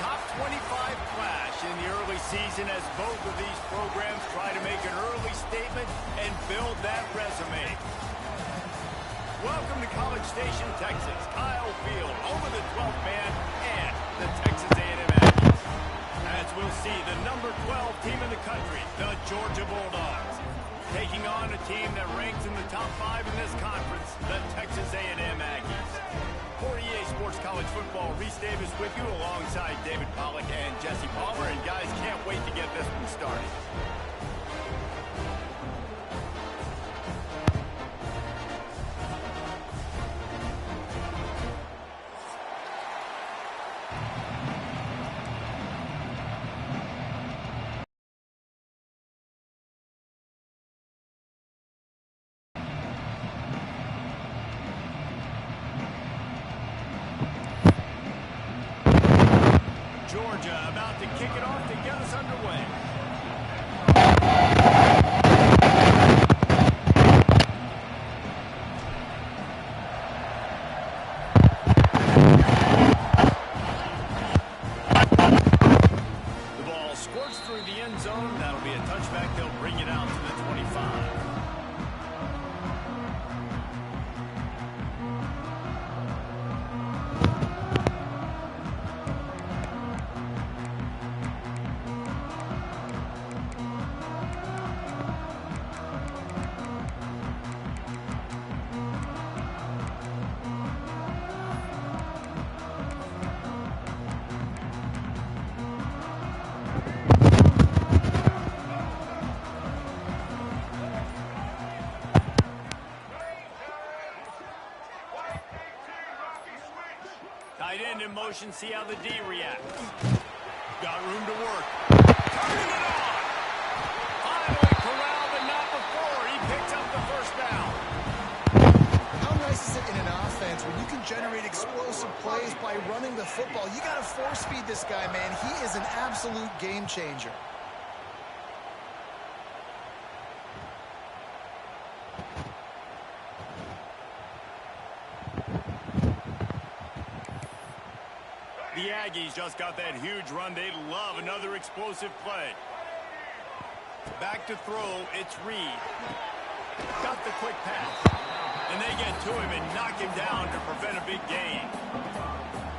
top 25 clash in the early season as both of these programs try to make an early statement and build that resume. Welcome to College Station, Texas. Kyle Field over the 12th man and the Texas A&M Aggies. As we'll see, the number 12 team in the country, the Georgia Bulldogs, taking on a team that ranks in the top 5 in this conference, the Texas A&M Aggies. For EA Sports College Football, Reese Davis with you alongside David Pollack and Jesse Palmer. And guys, can't wait to get this one started. Georgia about to kick it off to get us underway. The ball squirts through the end zone. That'll be a touchback. They'll bring it out to the 25. Tight end in motion, see how the D reacts. Got room to work. Turning it on! Finally corralled, but not before. He picks up the first down. How nice is it in an offense when you can generate explosive plays by running the football? You got to force feed this guy, man. He is an absolute game changer. The Aggies just got that huge run. They love another explosive play. Back to throw, it's Reed. Got the quick pass. And they get to him and knock him down to prevent a big gain.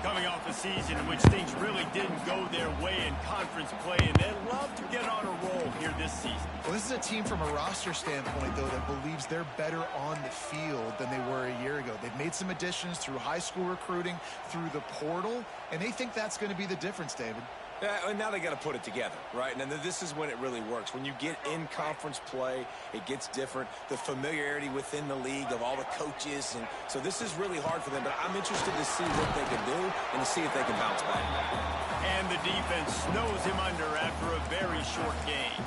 Coming off a season in which things really didn't go their way in conference play, and they love to get on a roll here this season. Well, this is a team from a roster standpoint, though, that believes they're better on the field than they were a year ago. They've made some additions through high school recruiting, through the portal, and they think that's going to be the difference, David. Yeah, and now they got to put it together, right? And this is when it really works. When you get in conference play, it gets different. The familiarity within the league of all the coaches, and so this is really hard for them. But I'm interested to see what they can do and to see if they can bounce back. And the defense snows him under after a very short game.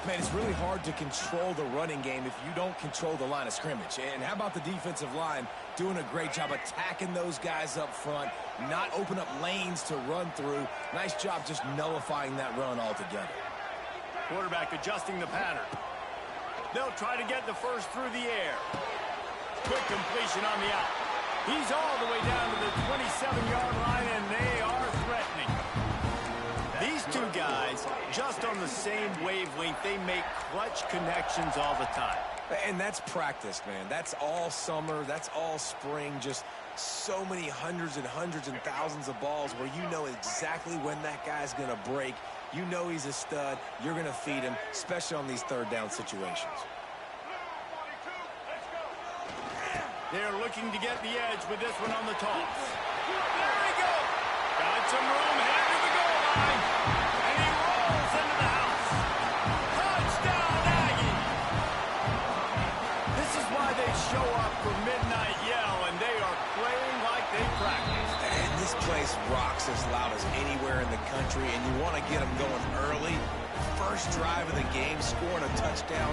Man, it's really hard to control the running game if you don't control the line of scrimmage. And how about the defensive line doing a great job attacking those guys up front, not open up lanes to run through. Nice job just nullifying that run altogether. Quarterback adjusting the pattern. They'll try to get the first through the air. Quick completion on the out. He's all the way down to the 27-yard line, and they are threatening. These two guys, just on the same wavelength, they make clutch connections all the time. And that's practice, man. That's all summer. That's all spring. Just so many hundreds and thousands of balls where you know exactly when that guy's going to break. You know he's a stud. You're going to feed him, especially on these third down situations. They're looking to get the edge with this one on the toss. There he goes. Got some room, headed to the goal line. And he rolls into the house. Touchdown, Aggie. This is why they show up for Midnight Yell, and they are playing like they practiced. And this place rocks as loud as anywhere in the country, and you want to get them going early. First drive of the game, scoring a touchdown.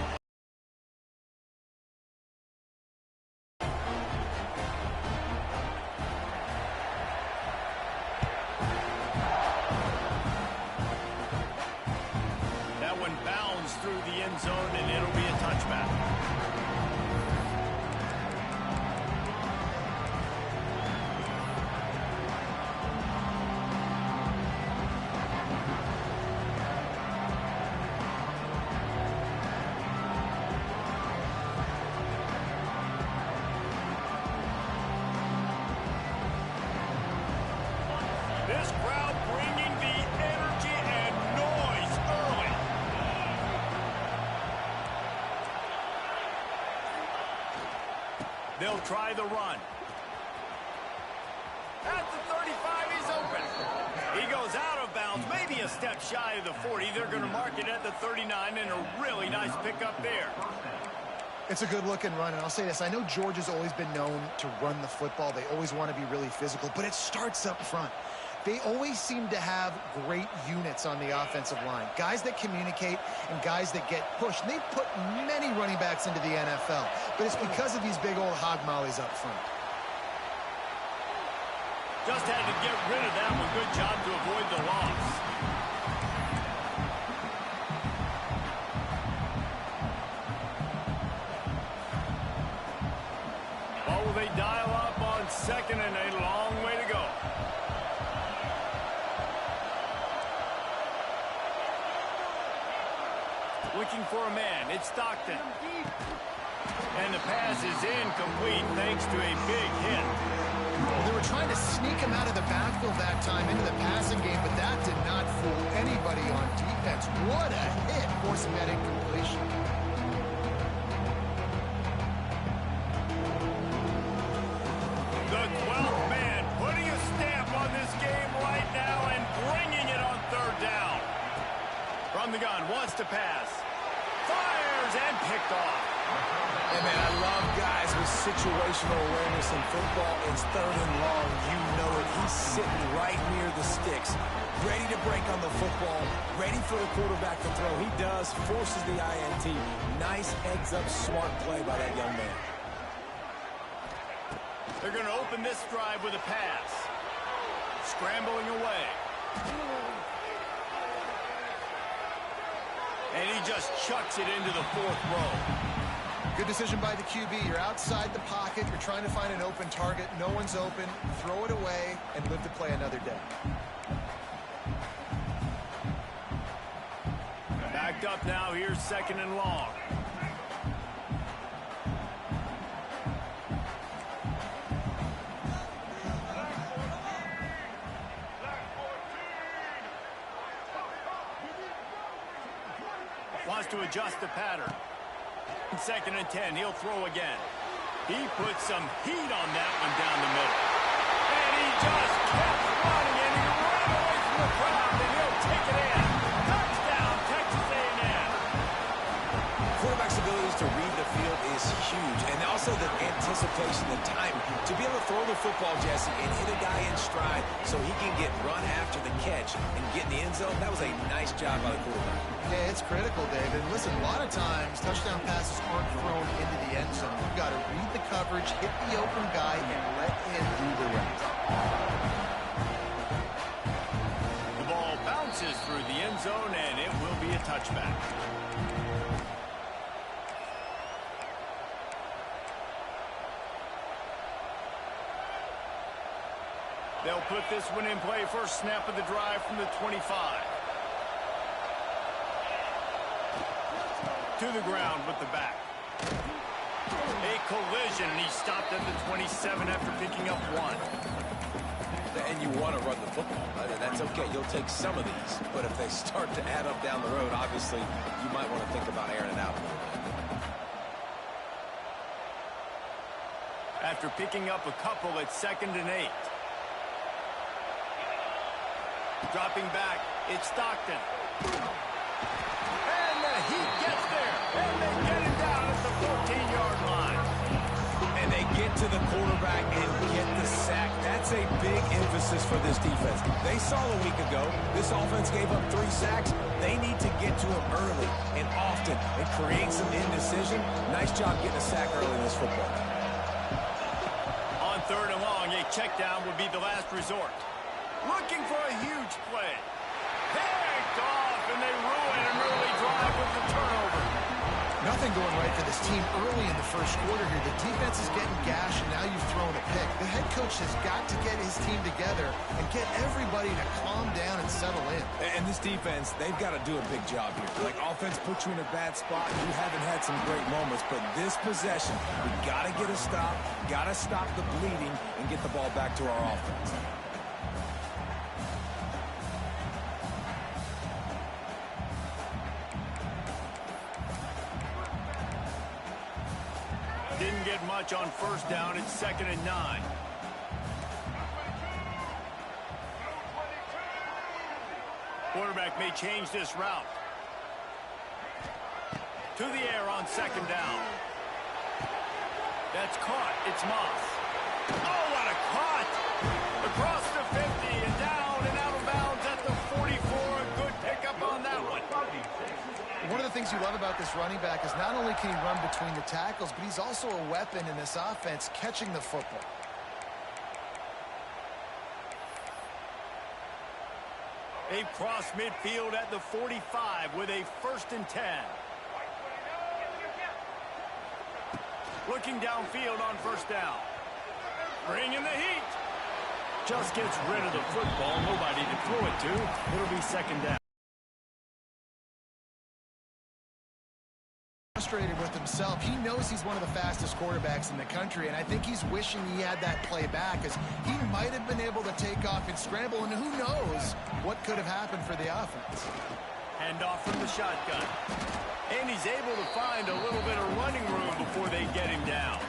Through the end zone, and it'll be a touchback. This crowd bringing the energy and noise early. They'll try the run. At the 35, he's open. He goes out of bounds, maybe a step shy of the 40. They're going to mark it at the 39, and a really nice pickup there. It's a good-looking run, and I'll say this. I know Georgia's always been known to run the football. They always want to be really physical, but it starts up front. They always seem to have great units on the offensive line, guys that communicate and guys that get pushed. And they've put many running backs into the NFL, but it's because of these big old hog mollies up front. Just had to get rid of that one. Good job to avoid the loss. Oh, will they dial up on second and a long way to go. Looking for a man. It's Stockton. And the pass is incomplete thanks to a big hit. Well, they were trying to sneak him out of the backfield that time into the passing game, but that did not fool anybody on defense. What a hit, forcing that incompletion. The 12th man putting a stamp on this game right now and bringing it on third down. From the gun, wants to pass. Fires and picked off. Hey, man, I love guys with situational awareness in football. It's third and long. You know it. He's sitting right near the sticks, ready to break on the football, ready for the quarterback to throw. He does, forces the INT. Nice heads-up, smart play by that young man. They're going to open this drive with a pass. Scrambling away. And he just chucks it into the fourth row. Good decision by the QB. You're outside the pocket. You're trying to find an open target. No one's open. Throw it away and live to play another day. Backed up now. Here's second and long. Wants to adjust the pattern. Second and 10, he'll throw again. He puts some heat on that one down the middle. And he just kept running, and he ran away from the crowd, and he'll take it in. Touchdown, Texas A&M. Quarterback's abilities to read the field is huge, and also the anticipation, the timing. To be able to throw the football, Jesse, and hit a guy in stride so he can get run after the catch and get in the end zone, that was a nice job by the quarterback. Yeah, it's critical, David. Listen, a lot of times, touchdown passes aren't thrown into the end zone. You've got to read the coverage, hit the open guy, and let him do the rest. The ball bounces through the end zone, and it will be a touchback. They'll put this one in play. First snap of the drive from the 25. To the ground with the back. A collision, and he stopped at the 27 after picking up one. And you want to run the football. That's okay. You'll take some of these. But if they start to add up down the road, obviously, you might want to think about airing it out a little bit. After picking up a couple at 2nd and 8. Dropping back, it's Stockton. And the heat gets there. And they get it down at the 14-yard line. And they get to the quarterback and get the sack. That's a big emphasis for this defense. They saw a week ago, this offense gave up 3 sacks. They need to get to him early and often and create some indecision. Nice job getting a sack early in this football game. On 3rd and long, a check down would be the last resort. Looking for a huge play. Picked off, and they ruin an early drive with the turnover. Nothing going right for this team early in the first quarter here. The defense is getting gashed, and now you've thrown a pick. The head coach has got to get his team together and get everybody to calm down and settle in. And this defense, they've got to do a big job here. Like, offense puts you in a bad spot. You haven't had some great moments, but this possession, we got to get a stop, got to stop the bleeding, and get the ball back to our offense. get much on first down. It's 2nd and 9. Quarterback may change this route. To the air on 2nd down. That's caught. It's Moss. Oh, what a cut! Across the 50 and down and out of bounds at the 44. A good pickup on that one. One of the things you love about this running back is not only can he run between the tackles, but he's also a weapon in this offense catching the football. They've crossed midfield at the 45 with a 1st and 10. Looking downfield on 1st down. Bringing the heat. Just gets rid of the football. Nobody to throw it to. It'll be 2nd down. Frustrated with himself. He knows he's one of the fastest quarterbacks in the country, and I think he's wishing he had that play back, as he might have been able to take off and scramble, and who knows what could have happened for the offense. Hand off from the shotgun. And he's able to find a little bit of running room before they get him down.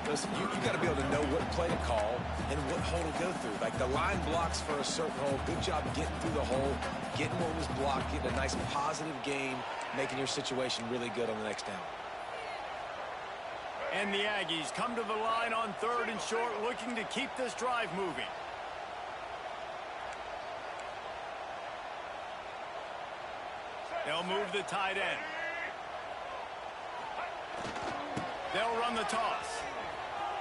Listen, you got to be able to know what play to call and what hole to go through. Like, the line blocks for a certain hole. Good job getting through the hole, getting what was blocked, getting a nice positive gain, making your situation really good on the next down. And the Aggies come to the line on 3rd and short, looking to keep this drive moving. They'll move the tight end. They'll run the toss.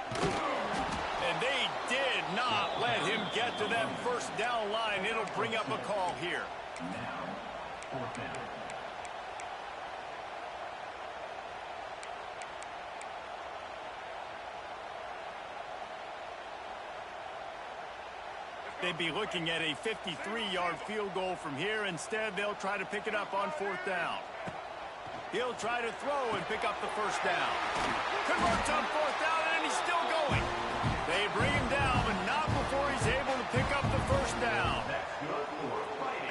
And they did not let him get to that 1st down line. It'll bring up a call here. They'd be looking at a 53-yard field goal from here. Instead, they'll try to pick it up on 4th down. He'll try to throw and pick up the 1st down. Converts on 4th down, and he's still going. They bring him down, but not before he's able to pick up the 1st down.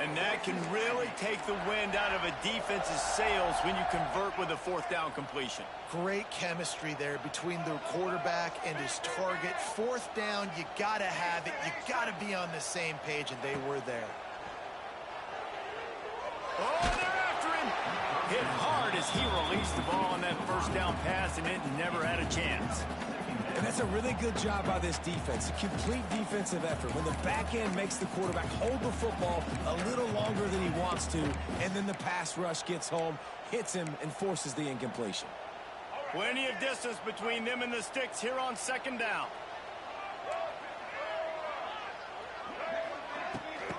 And that can really take the wind out of a defense's sails when you convert with a 4th down completion. Great chemistry there between the quarterback and his target. 4th down, you got to have it. You got to be on the same page, and they were there. Oh, they're after him. Hit hard as he released the ball on that 1st down pass, and it never had a chance. And that's a really good job by this defense, a complete defensive effort. When the back end makes the quarterback hold the football a little longer than he wants to, and then the pass rush gets home, hits him, and forces the incompletion. Plenty of distance between them and the sticks here on 2nd down.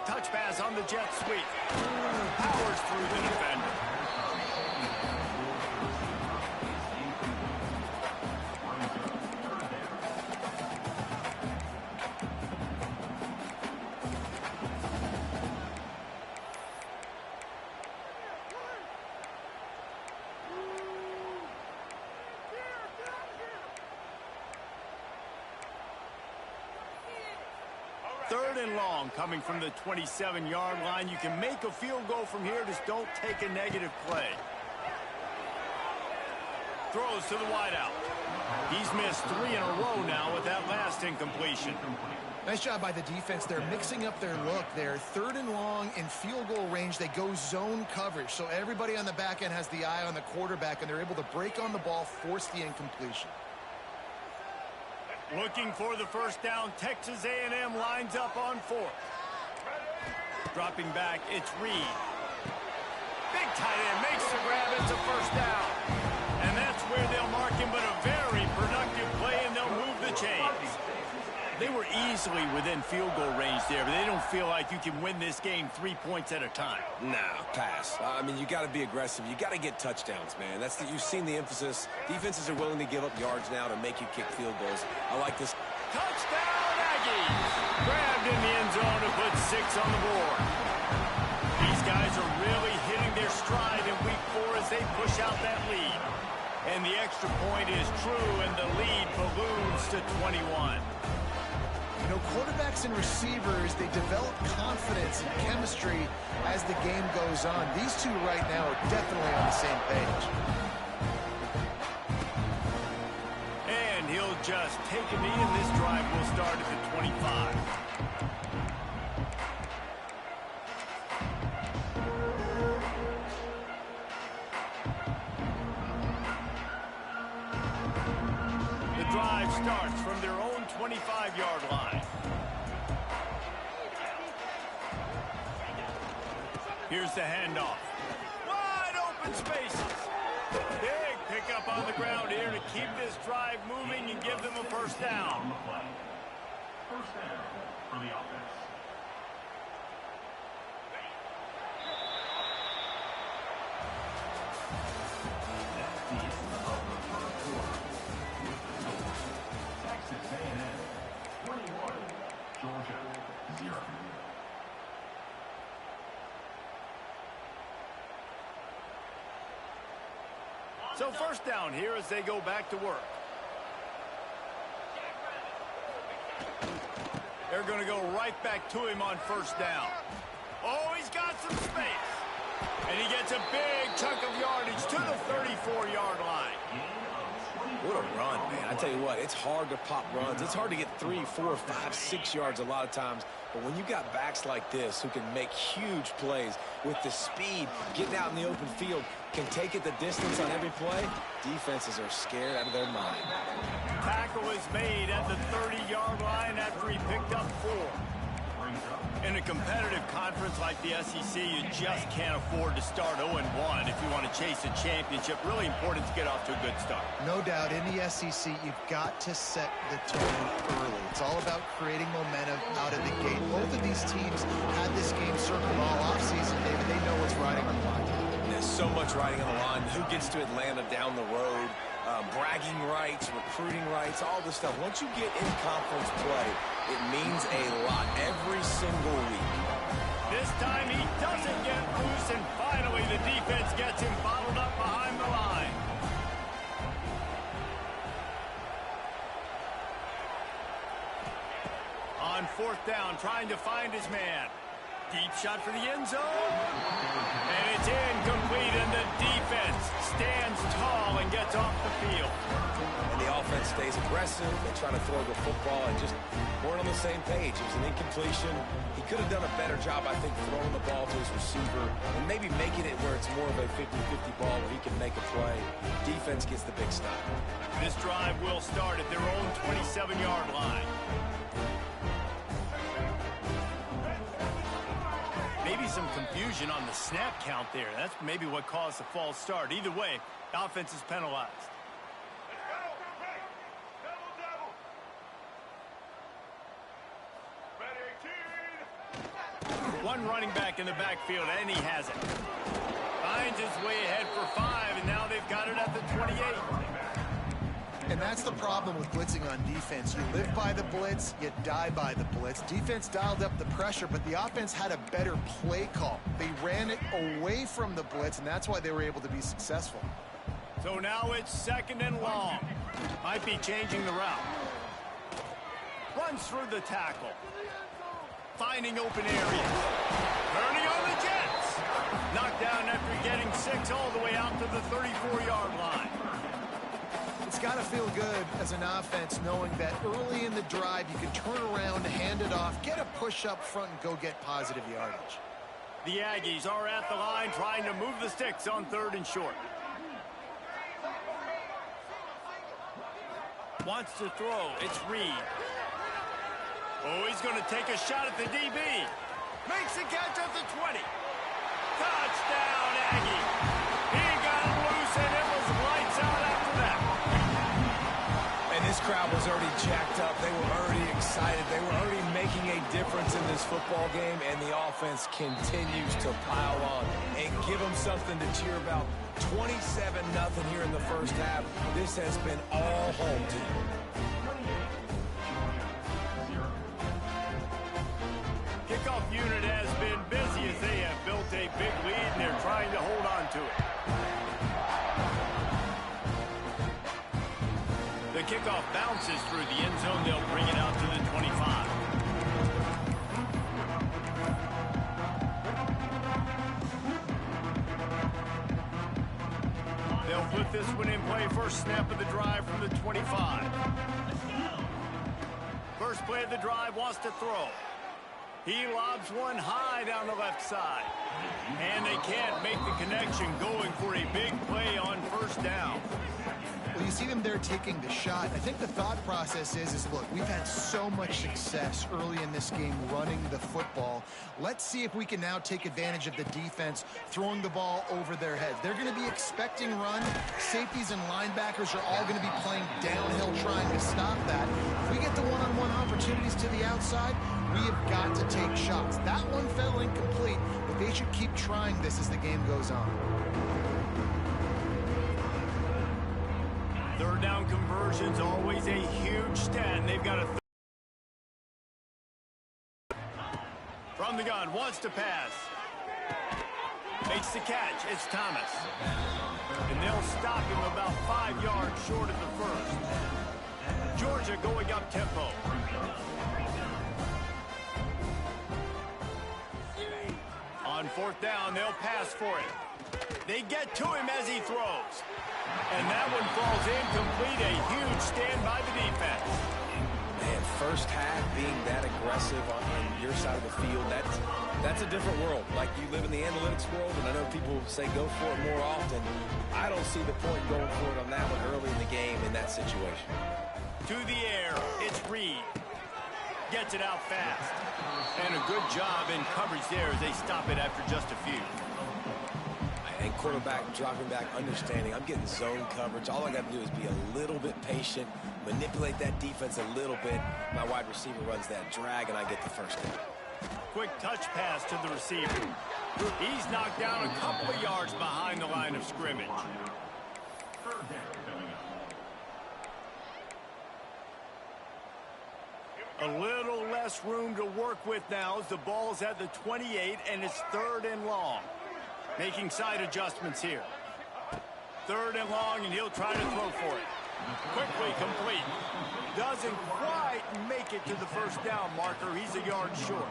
Touch pass on the jet sweep. Powers through the defender. Third and long coming from the 27-yard line. You can make a field goal from here. Just don't take a negative play. Throws to the wideout. He's missed 3 in a row now with that last incompletion. Nice job by the defense. They're mixing up their look there. 3rd and long in field goal range. They go zone coverage. So everybody on the back end has the eye on the quarterback, and they're able to break on the ball, force the incompletion. Looking for the 1st down. Texas A&M lines up on 4th. Dropping back, it's Reed. Big tight end makes the grab. It's a 1st down. And that's where they'll mark him, but a very productive play, and they'll move the chains. They were easily within field goal range there, but they don't feel like you can win this game 3 points at a time. No, pass. I mean, you got to be aggressive. You got to get touchdowns, man. You've seen the emphasis. Defenses are willing to give up yards now to make you kick field goals. I like this. Touchdown, Aggies! Grabbed in the end zone to put 6 on the board. These guys are really hitting their stride in week 4 as they push out that lead. And the extra point is true, and the lead balloons to 21. You know, quarterbacks and receivers, they develop confidence and chemistry as the game goes on. These two right now are definitely on the same page. and this drive will start at the 25. The drive starts from their own 25-yard line. Here's the handoff. Wide open spaces. Big pickup on the ground here to keep this drive moving and give them a first down. First down for the offense. Texas A&M 21, Georgia 0. So first down here as they go back to work. They're going to go right back to him on first down. Oh, he's got some space. And he gets a big chunk of yardage to the 34-yard line. What a run, man. I tell you what, it's hard to pop runs. It's hard to get 3, 4, 5, 6 yards a lot of times. But when you got backs like this who can make huge plays with the speed, getting out in the open field, can take it the distance on every play, defenses are scared out of their mind. Tackle is made at the 30-yard line after he picked up 4. In a competitive conference like the SEC, you just can't afford to start 0-1 if you want to chase a championship. Really important to get off to a good start. No doubt, in the SEC, you've got to set the tone early. It's all about creating momentum out of the gate. Both of these teams had this game circled all offseason, David. They know what's riding on the line. There's so much riding on the line. Who gets to Atlanta down the road? Bragging rights, recruiting rights, all this stuff. Once you get in conference play, it means a lot every single week. This time he doesn't get loose, and finally the defense gets him bottled up behind the line. On fourth down, trying to find his man. Deep shot for the end zone. And it's incomplete, and the defense stands tall and gets off the field. And the offense stays aggressive. They try to throw the football and just weren't on the same page. It was an incompletion. He could have done a better job, I think, throwing the ball to his receiver and maybe making it where it's more of a 50-50 ball where he can make a play. Defense gets the big stop. This drive will start at their own 27-yard line. Maybe some confusion on the snap count there. That's maybe what caused the false start. Either way, offense is penalized. One running back in the backfield, and he has it. Finds his way ahead for 5, and now they've got it at the 28. And that's the problem with blitzing on defense. You live by the blitz, you die by the blitz. Defense dialed up the pressure, but the offense had a better play call. They ran it away from the blitz, and that's why they were able to be successful. So now it's second and long. Might be changing the route. Runs through the tackle. Finding open areas. Turning on the Jets. Knocked down after getting 6 all the way out to the 34-yard line. It's got to feel good as an offense knowing that early in the drive you can turn around, hand it off, get a push up front, and go get positive yardage. The Aggies are at the line trying to move the sticks on 3rd and short. Wants to throw. It's Reed. Oh, he's going to take a shot at the DB. Makes the catch at the 20. Touchdown, Aggie. He got it loose, and it was lights out after that. And this crowd was already jacked up. They were already excited. They were already making a difference in this football game, and the offense continues to pile on and give them something to cheer about. 27-0 here in the first half. This has been all home team. Kickoff unit has been busy as they have built a big lead, and they're trying to hold on to it. The kickoff bounces through the end zone. They'll bring it out to the 25. They'll put this one in play. First snap of the drive from the 25. play of the drive, wants to throw. He lobs one high down the left side. And they can't make the connection, going for a big play on first down. Well, you see them there taking the shot. I think the thought process is look, we've had so much success early in this game running the football. Let's see if we can now take advantage of the defense throwing the ball over their heads. They're going to be expecting run. Safeties and linebackers are all going to be playing downhill trying to stop that. If we get the one-on-one opportunities to the outside, we have got to take shots. That one fell incomplete, but they should keep trying this as the game goes on. Third down conversion's always a huge stat, and they've got a from the gun, wants to pass. Makes the catch. It's Thomas. And they'll stop him about 5 yards short of the first. Georgia going up tempo. On fourth down, they'll pass for it. They get to him as he throws. And that one falls incomplete. A huge stand by the defense. Man, first half being that aggressive on your side of the field, that's a different world. Like, you live in the analytics world, and I know people say go for it more often. I don't see the point going for it on that one early in the game in that situation. To the air, it's Reed. Gets it out fast. And a good job in coverage there as they stop it after just a few. And quarterback dropping back, understanding I'm getting zone coverage. All I got to do is be a little bit patient, manipulate that defense a little bit. My wide receiver runs that drag, and I get the first down. Quick touch pass to the receiver. He's knocked down a couple of yards behind the line of scrimmage. A little less room to work with now as the ball's at the 28, and it's 3rd and long. Making side adjustments here. 3rd and long, and he'll try to throw for it. Quickly complete. Doesn't quite make it to the first down marker. He's a yard short.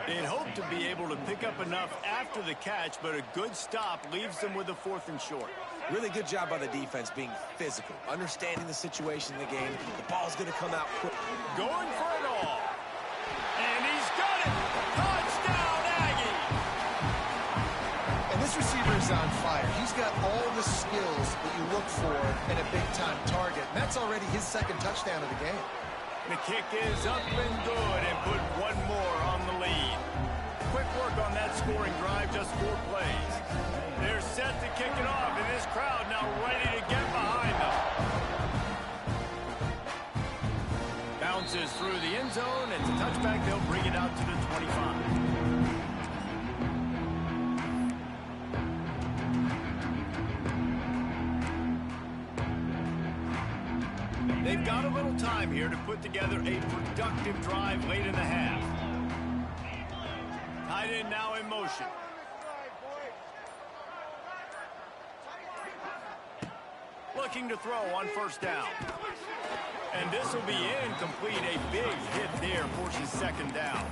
They'd hope to be able to pick up enough after the catch, but a good stop leaves them with a 4th and short. Really good job by the defense being physical, understanding the situation in the game. The ball's going to come out quick. Going for it all. And he's got it. Touchdown, Aggie. And this receiver is on fire. He's got all the skills that you look for in a big-time target. And that's already his 2nd touchdown of the game. The kick is up and good, and put one more on the lead. Quick work on that scoring drive, just 4 plays. They're set to kick it off, and this crowd now ready to get behind them. Bounces through the end zone, and it's a touchback. They'll bring it out to the 25. They've got a little time here to put together a productive drive late in the half. Tight end now in motion. Looking to throw on first down. And this will be incomplete. A big hit there forces 2nd down.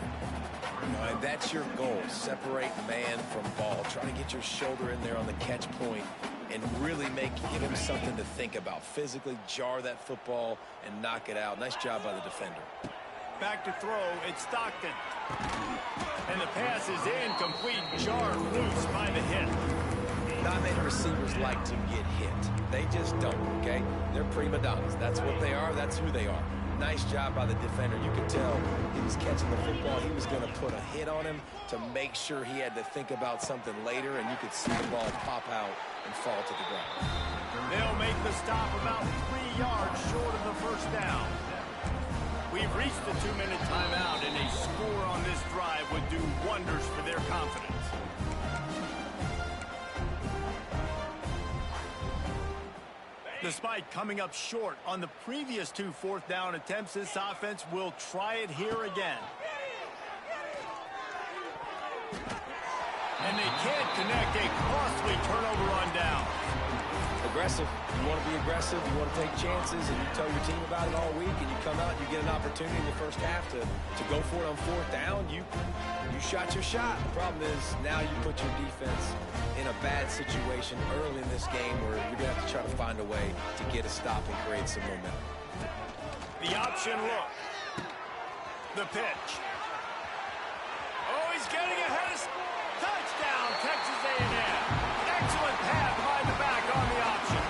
And that's your goal. Separate man from ball. Try to get your shoulder in there on the catch point and really give him something to think about. Physically jar that football and knock it out. Nice job by the defender. Back to throw. It's Stockton. And the pass is incomplete. Jarred loose by the hit. Not many receivers like to get hit. They just don't, okay? They're prima donnas. That's what they are. That's who they are. Nice job by the defender. You could tell he was catching the football. He was going to put a hit on him to make sure he had to think about something later, and you could see the ball pop out and fall to the ground. They'll make the stop about 3 yards short of the first down. We've reached the 2-minute timeout, and a score on this drive would do wonders for their confidence. Despite coming up short on the previous 2 4th down attempts, this offense will try it here again. And they can't connect. A costly turnover on down. Aggressive. You want to be aggressive. You want to take chances, and you tell your team about it all week, and you come out and you get an opportunity in the first half to go for it on 4th down. You shot your shot. The problem is now you put your defense in a bad situation early in this game where you're going to have to try to find a way to get a stop and create some momentum. The option look. The pitch. Oh, he's getting ahead of... Touchdown, Texas A&M. Excellent pass by the back on the option.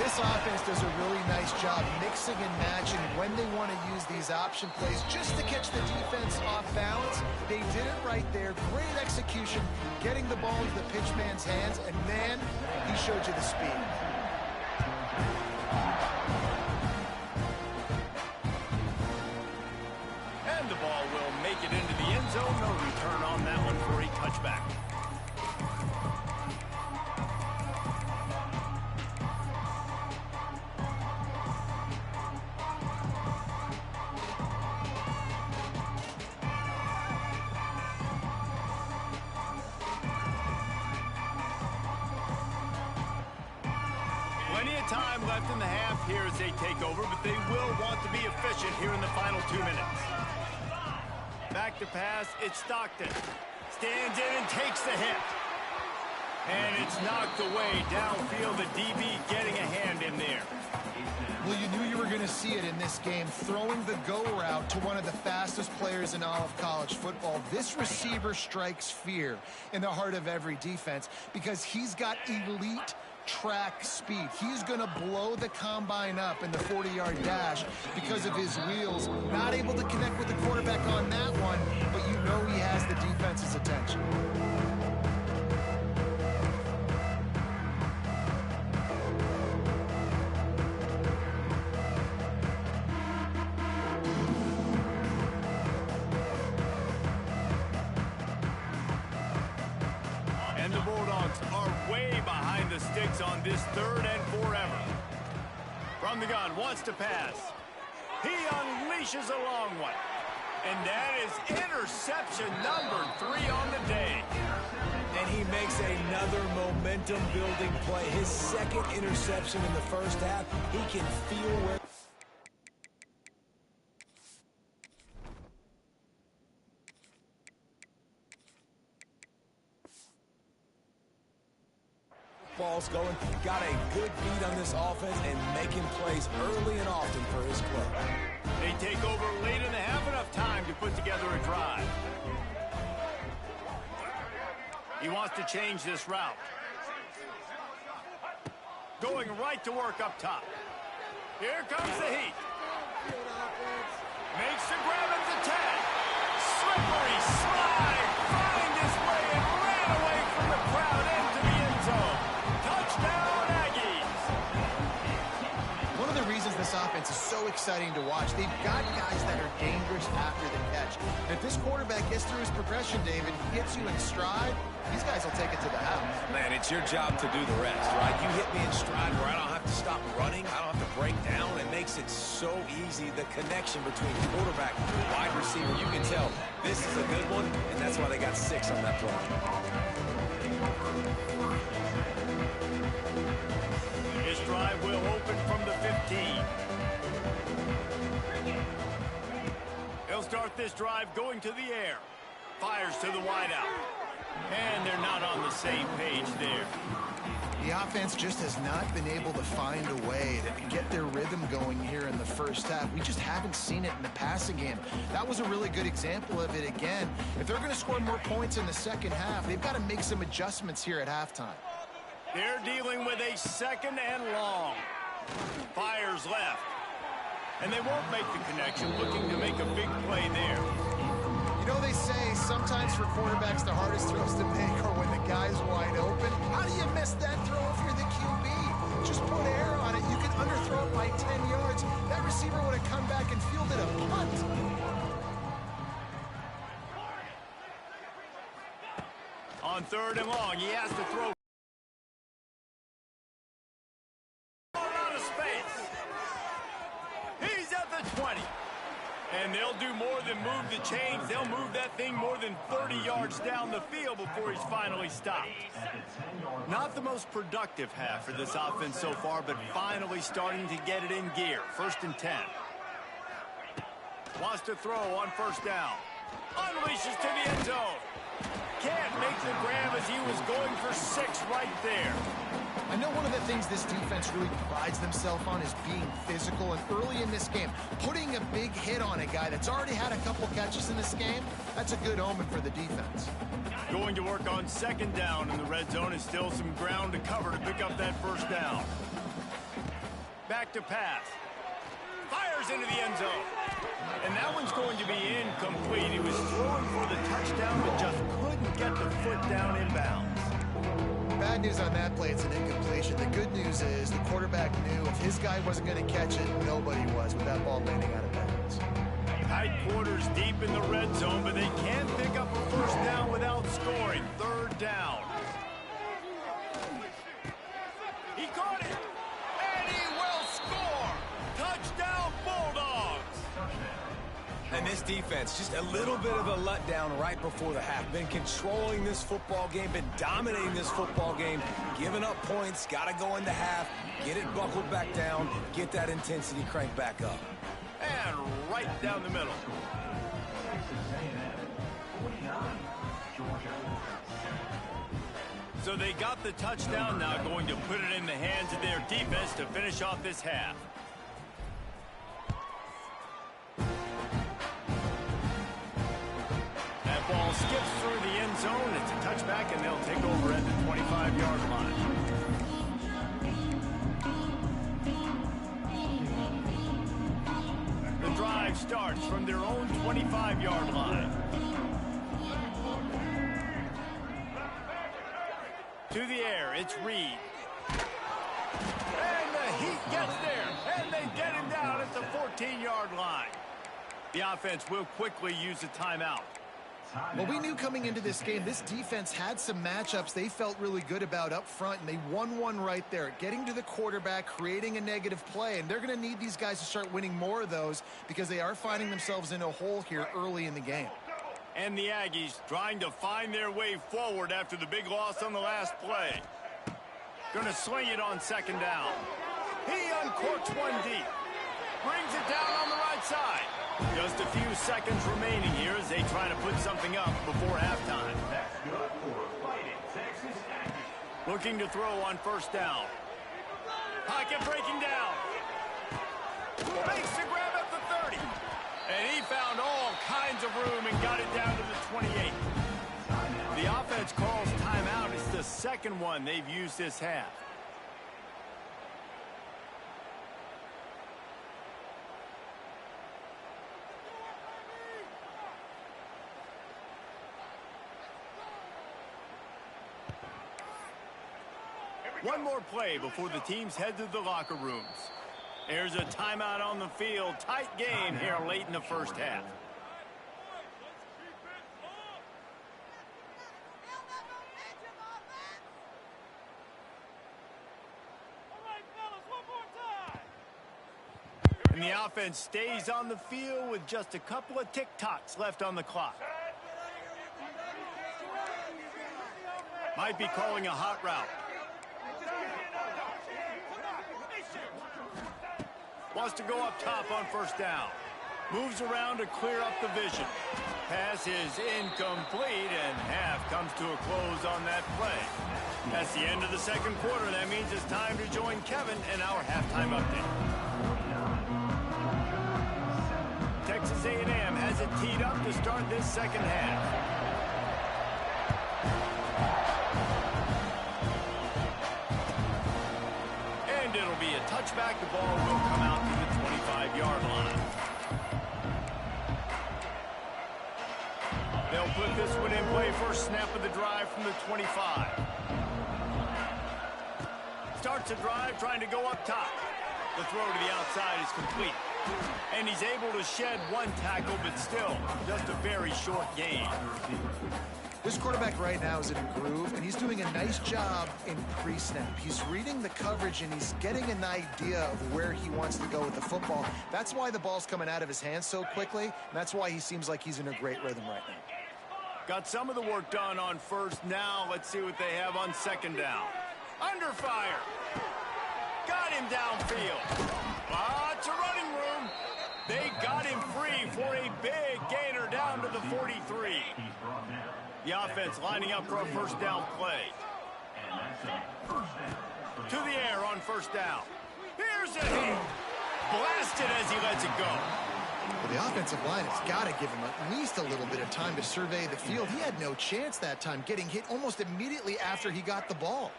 This offense does a really nice job mixing and matching when they want to use these option plays just to catch the defense off balance. They did it right there. Great execution, getting the ball into the pitchman's hands, and man, he showed you the speed. And the ball will make it into the end zone. No return on that one for a touchback. Plenty of time left in the half here as they take over, but they will want to be efficient here in the final 2 minutes. Back to pass, it's Stockton. Stands in and takes the hit. And it's knocked away downfield. The DB getting a hand in there. Well, you knew you were going to see it in this game, throwing the go route to one of the fastest players in all of college football. This receiver strikes fear in the heart of every defense because he's got elite track speed. He's going to blow the combine up in the 40-yard dash because of his wheels. Not able to connect with the quarterback on that one, but you know he has the defense's attention. And the Bulldogs are way behind the sticks on this 3rd and forever. From the gun, wants to pass. He unleashes a long one. And that is interception number 3 on the day. And he makes another momentum-building play. His 2nd interception in the first half. He can feel where... ball's going. Got a good beat on this offense and making plays early and often for his club. They take over late in the half, enough time to put together a drive. He wants to change this route. Going right to work up top. Here comes the heat. Makes the grab at the 10. Slippery slide. Find his way and ran away from the crowd into the end zone. Touchdown, Aggies. One of the reasons this offense is so exciting to watch, they've got guys that are dangerous after the catch. If this quarterback gets through his progression, David, hits you in stride, these guys will take it to the house. Man, it's your job to do the rest, right? You hit me in stride where I don't have to stop running. I don't have to break down. It makes it so easy, the connection between quarterback and wide receiver. You can tell this is a good one, and that's why they got 6 on that play. This drive will open from the 15. He'll start this drive going to the air. Fires to the wideout. And they're not on the same page there. The offense just has not been able to find a way to get their rhythm going here in the first half. We just haven't seen it in the passing game. That was a really good example of it again. If they're going to score more points in the second half, they've got to make some adjustments here at halftime. They're dealing with a 2nd and long. Fires left. And they won't make the connection, looking to make a big play there. You know, they say sometimes for quarterbacks the hardest throws to make are when the guy's wide open. How do you miss that throw if you're the QB? Just put air on it. You can underthrow it by 10 yards. That receiver would have come back and fielded a punt. On 3rd and long, he has to throw. Out of space. He's at the 20. And they'll do more than move the chains. They'll move that thing more than 30 yards down the field before he's finally stopped. Not the most productive half for this offense so far, but finally starting to get it in gear. 1st and 10. Wants to throw on 1st down. Unleashes to the end zone. Can't make the grab as he was going for 6 right there. I know one of the things this defense really prides themselves on is being physical, and early in this game, putting a big hit on a guy that's already had a couple catches in this game, that's a good omen for the defense. Going to work on second down in the red zone. Is still some ground to cover to pick up that first down. Back to pass. Fires into the end zone. And that one's going to be incomplete. He was throwing for the touchdown, but just couldn't get the foot down inbounds. Bad news on that play, it's an incompletion. The good news is the quarterback knew if his guy wasn't going to catch it, nobody was with that ball landing out of bounds. Tight quarters deep in the red zone, but they can't pick up a first down without scoring. Third down. He caught it, and he will score. Touchdown, Bulldogs. And this defense, just a little bit of a letdown right before the half. Been controlling this football game, been dominating this football game, giving up points, got to go into half, get it buckled back down, get that intensity cranked back up. And right down the middle. So they got the touchdown, now going to put it in the hands of their defense to finish off this half. That ball skips through the end zone. It's a touchback, and they'll take over at the 25-yard line. The drive starts from their own 25-yard line. To the air, it's Reed. And the Heat gets there, and they get him down at the 14-yard line. The offense will quickly use a timeout. Well, we knew coming into this game, this defense had some matchups they felt really good about up front, and they won one right there, getting to the quarterback, creating a negative play, and they're going to need these guys to start winning more of those because they are finding themselves in a hole here early in the game. And the Aggies trying to find their way forward after the big loss on the last play. Going to sling it on second down. He uncorks one deep. Brings it down on the right side. Just a few seconds remaining here as they try to put something up before halftime. That's good for Fighting Texas Aggies. Looking to throw on first down. Pocket breaking down. Makes the grab at the 30. And he found all kinds of room and got it down to the 28. The offense calls timeout. It's the second one they've used this half. One more play before the teams head to the locker rooms. There's a timeout on the field. Tight game here late in the first half. And the offense stays on the field with just a couple of tick-tocks left on the clock. Might be calling a hot route. Wants to go up top on first down. Moves around to clear up the vision. Pass is incomplete, and half comes to a close on that play. That's the end of the second quarter. That means it's time to join Kevin in our halftime update. Texas A&M has it teed up to start this second half. And it'll be a touchback. The ball will come out to the 25-yard line. They'll put this one in play. First snap of the drive from the 25. Starts a drive trying to go up top. The throw to the outside is complete. And he's able to shed one tackle, but still just a very short gain. This quarterback right now is in a groove, and he's doing a nice job in pre-snap. He's reading the coverage, and he's getting an idea of where he wants to go with the football. That's why the ball's coming out of his hands so quickly, and that's why he seems like he's in a great rhythm right now. Got some of the work done on first. Now let's see what they have on second down. Under fire. Got him downfield. Lots of running room. They got him free for a big gainer down to the 43. The offense lining up for a first down play. To the air on first down. Here's a hit. Blasted as he lets it go. Well, the offensive line has got to give him at least a little bit of time to survey the field. He had no chance that time, getting hit almost immediately after he got the ball.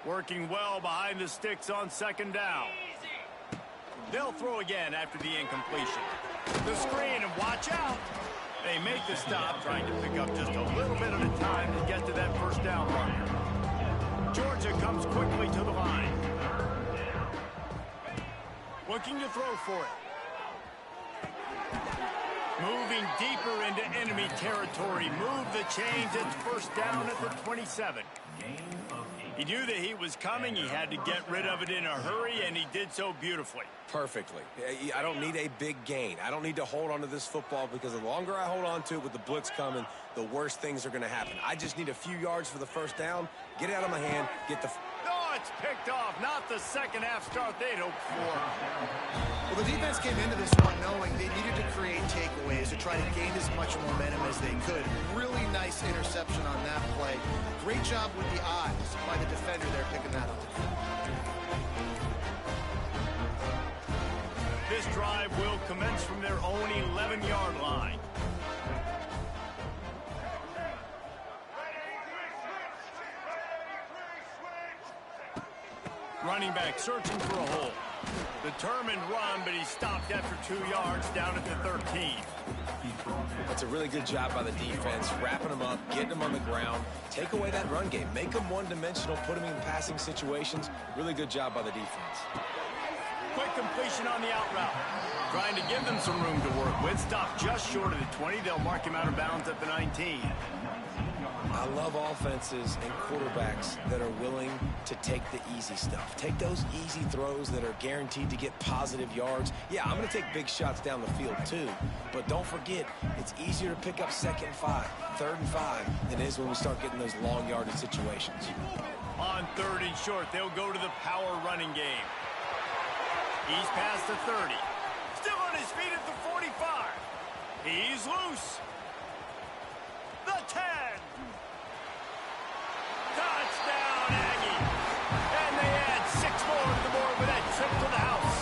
Working well behind the sticks on second down. They'll throw again after the incompletion. The screen, and watch out. They make the stop, trying to pick up just a little bit at a time to get to that first down marker. Georgia comes quickly to the line. Looking to throw for it. Moving deeper into enemy territory. Move the chains. It's first down at the 27. He knew that he was coming. He had to get rid of it in a hurry, and he did so beautifully. Perfectly. I don't need a big gain. I don't need to hold on to this football because the longer I hold on to it with the blitz coming, the worse things are going to happen. I just need a few yards for the first down, get it out of my hand, get the... Oh, it's picked off. Not the second half start they'd hoped for. Well, the defense came into this one knowing they needed to create takeaways to try to gain as much momentum as they could. Really nice interception on that play. Great job with the eyes by the defender there picking that up. This drive will commence from their own 11-yard line. Running back searching for a hole. Determined run, but he stopped after 2 yards down at the 13. That's a really good job by the defense, wrapping them up, getting them on the ground. Take away that run game. Make them one-dimensional, put them in passing situations. Really good job by the defense. Quick completion on the out route. Trying to give them some room to work with. Stop just short of the 20. They'll mark him out of bounds at the 19. I love offenses and quarterbacks that are willing to take the easy stuff. Take those easy throws that are guaranteed to get positive yards. Yeah, I'm going to take big shots down the field too. But don't forget, it's easier to pick up 2nd and 5, 3rd and 5 than it is when we start getting those long yardage situations. On 3rd and short, they'll go to the power running game. He's past the 30. Still on his feet at the 45. He's loose. The 10. Touchdown, Aggie. And they add 6 more to the board with that trip to the house.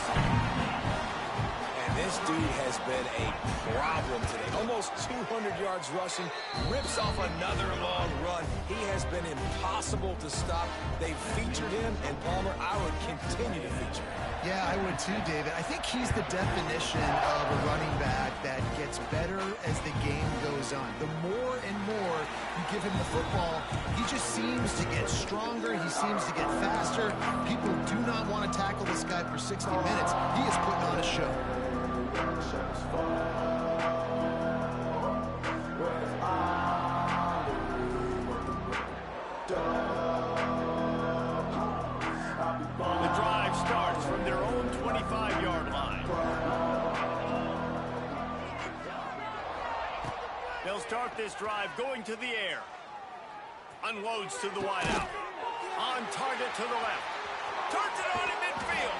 And this dude has been a problem today. Almost 200 yards rushing. Rips off another long run. He has been impossible to stop. They've featured him, and Palmer, I would continue to feature him. Yeah, I would too, David. I think he's the definition of a running back that gets better as the game goes on. The more and more you give him the football, he just seems to get stronger. He seems to get faster. People do not want to tackle this guy for 60 minutes. He is putting on a show. The drive starts from their own 25-yard line. They'll start this drive going to the air. Unloads to the wideout. On target to the left. Turns it on in midfield.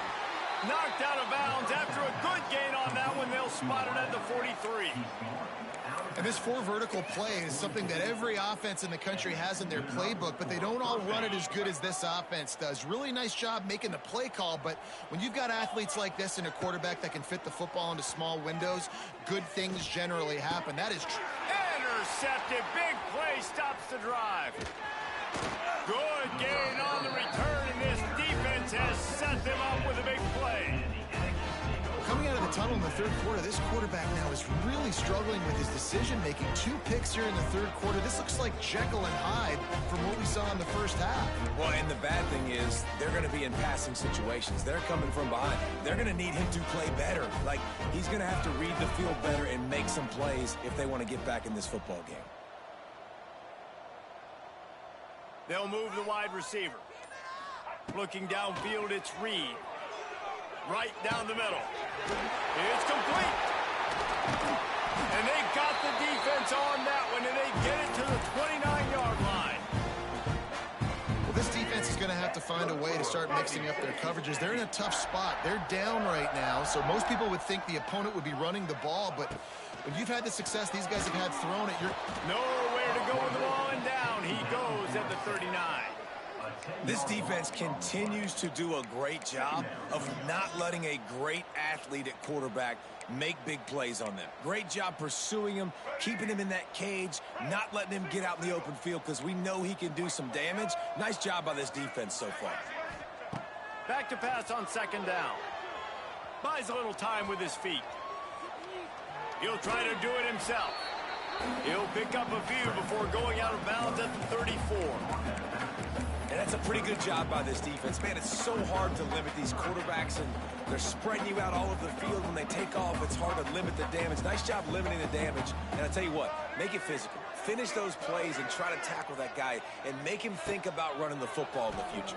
Knocked out of bounds after a good gain on that one. They'll spot it at the 43. And this 4 vertical play is something that every offense in the country has in their playbook, but they don't all run it as good as this offense does. Really nice job making the play call, but when you've got athletes like this and a quarterback that can fit the football into small windows, good things generally happen. That is true. Intercepted. Big play stops the drive. Good gain on the return, and this defense has set them up with a big play. Coming out of the tunnel in the 3rd quarter, this quarterback now is really struggling with his decision-making. 2 picks here in the 3rd quarter. This looks like Jekyll and Hyde from what we saw in the first half. Well, and the bad thing is they're going to be in passing situations. They're coming from behind. They're going to need him to play better. Like, he's going to have to read the field better and make some plays if they want to get back in this football game. They'll move the wide receiver. Looking downfield, it's Reed. Right down the middle. It's complete. And they got the defense on that one, and they get it to the 29-yard line. Well, this defense is going to have to find a way to start mixing up their coverages. They're in a tough spot. They're down right now, so most people would think the opponent would be running the ball, but when you've had the success these guys have had thrown it, you're nowhere to go with the ball, and down he goes at the 39. This defense continues to do a great job of not letting a great athlete at quarterback make big plays on them. Great job pursuing him, keeping him in that cage, not letting him get out in the open field because we know he can do some damage. Nice job by this defense so far. Back to pass on second down. Buys a little time with his feet. He'll try to do it himself. He'll pick up a few before going out of bounds at the 34. And that's a pretty good job by this defense. Man, it's so hard to limit these quarterbacks, and they're spreading you out all over the field. When they take off, it's hard to limit the damage. Nice job limiting the damage. And I tell you what, make it physical. Finish those plays and try to tackle that guy and make him think about running the football in the future.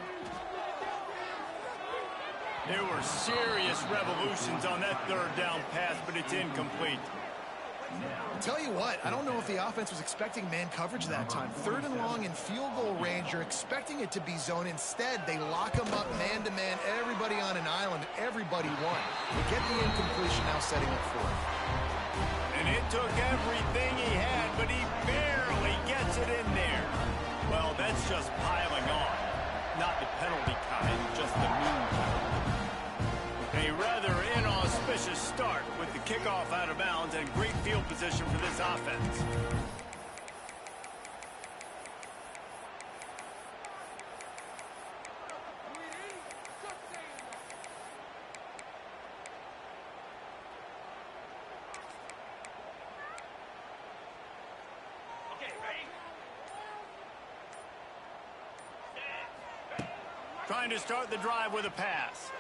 There were serious revolutions on that third down pass, but it's incomplete. Tell you what, I don't know if the offense was expecting man coverage that time. Third and long in field goal range, you're expecting it to be zone. Instead, they lock them up man-to-man, everybody on an island, everybody won. They get the incompletion now setting up fourth. And it took everything he had, but he barely gets it in there. Well, that's just piling on. Not the penalty kind, just the mean kind. A rather inauspicious start with the kickoff out of bounds and great field position for this offense. Trying to start the drive with a pass.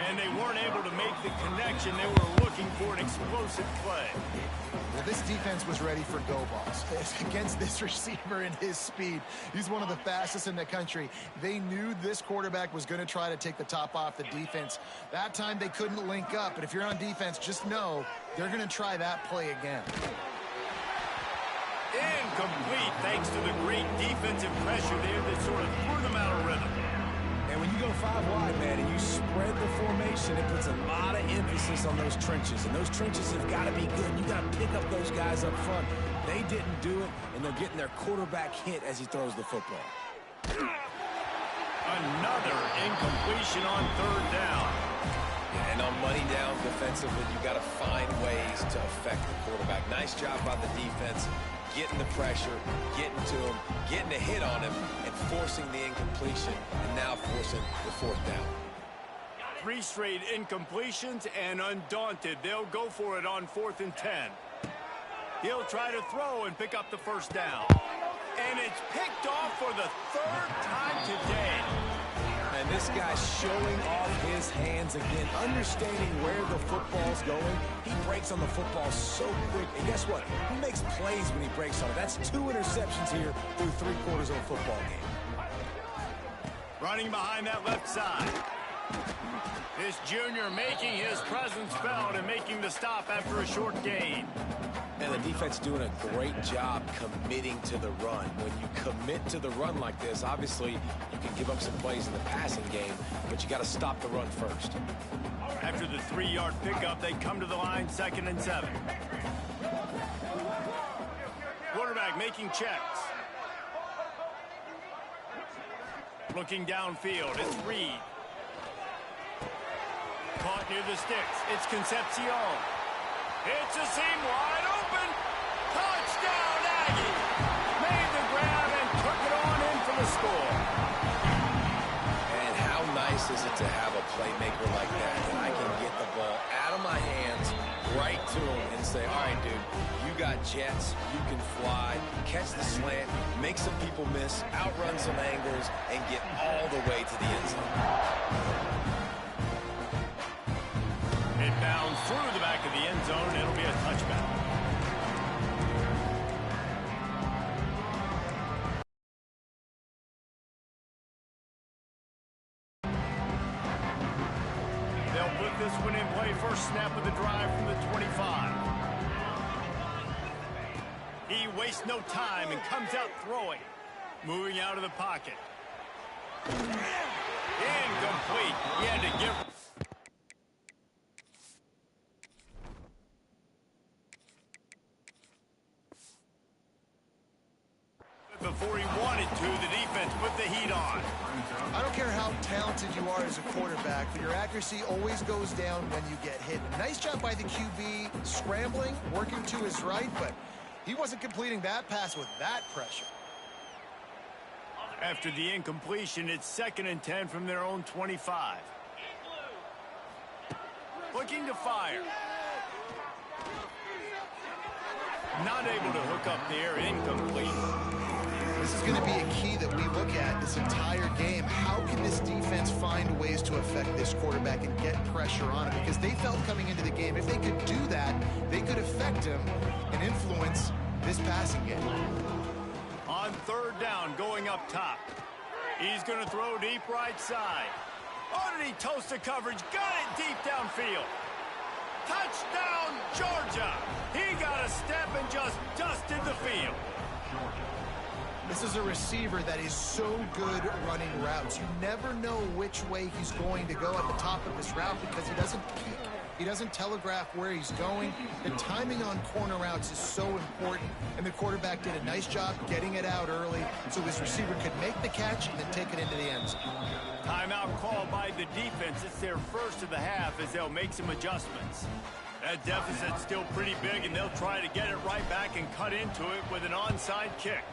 And they weren't able to make the connection. They were looking for an explosive play. Well, this defense was ready for go balls. Against this receiver and his speed, he's one of the fastest in the country. They knew this quarterback was going to try to take the top off the defense. That time they couldn't link up, but if you're on defense, just know they're going to try that play again. Incomplete thanks to the great defensive pressure there that sort of threw them out of rhythm. And when you go 5 wide, man, and you spread the formation, it puts a lot of emphasis on those trenches. And those trenches have got to be good. You got to pick up those guys up front. They didn't do it, and they're getting their quarterback hit as he throws the football. Another incompletion on third down. Yeah, and on money down defensively, you got to find ways to affect the quarterback. Nice job by the defense, getting the pressure, getting to him, getting a hit on him, and forcing the incompletion, and now forcing the fourth down. 3 straight incompletions, and undaunted, they'll go for it on 4th and 10. He'll try to throw and pick up the first down. And it's picked off for the 3rd time today. And this guy's showing off his hands again, understanding where the football's going. He breaks on the football so quick. And guess what? He makes plays when he breaks on it. That's 2 interceptions here through 3 quarters of a football game. Running behind that left side. This junior making his presence felt and making the stop after a short gain. And the defense doing a great job committing to the run. When you commit to the run like this, obviously you can give up some plays in the passing game, but you got to stop the run first. After the 3-yard pickup, they come to the line 2nd and 7. Quarterback making checks. Looking downfield, it's Reed. Caught near the sticks. It's Concepcion. It's a seam wide open. Touchdown, Aggie. Made the grab and took it on in for the score. And how nice is it to have a playmaker like that? And I can get the ball out of my hands right to him and say, all right, dude, you got jets, you can fly, catch the slant, make some people miss, outrun some angles, and get all the way to the end zone. It bounds through the back of the end zone. It'll be a touchback. They'll put this one in play. First snap of the drive from the 25. He wastes no time and comes out throwing. Moving out of the pocket. Incomplete. He had to give... before he wanted to. The defense put the heat on. I don't care how talented you are as a quarterback, but your accuracy always goes down when you get hit. Nice job by the QB scrambling, working to his right, but he wasn't completing that pass with that pressure. After the incompletion, it's 2nd and 10 from their own 25. Looking to fire. Not able to hook up there, incomplete. This is going to be a key that we look at this entire game. How can this defense find ways to affect this quarterback and get pressure on him? Because they felt coming into the game, if they could do that, they could affect him and influence this passing game. On 3rd down, going up top. He's going to throw deep right side. Oh, did he toast the coverage? Got it deep downfield. Touchdown, Georgia! He got a step and just dusted the field. This is a receiver that is so good running routes. You never know which way he's going to go at the top of this route because he doesn't peek. He doesn't telegraph where he's going. The timing on corner routes is so important, and the quarterback did a nice job getting it out early so his receiver could make the catch and then take it into the end zone. Timeout called by the defense. It's their first of the half as they'll make some adjustments. That deficit's still pretty big, and they'll try to get it right back and cut into it with an onside kick.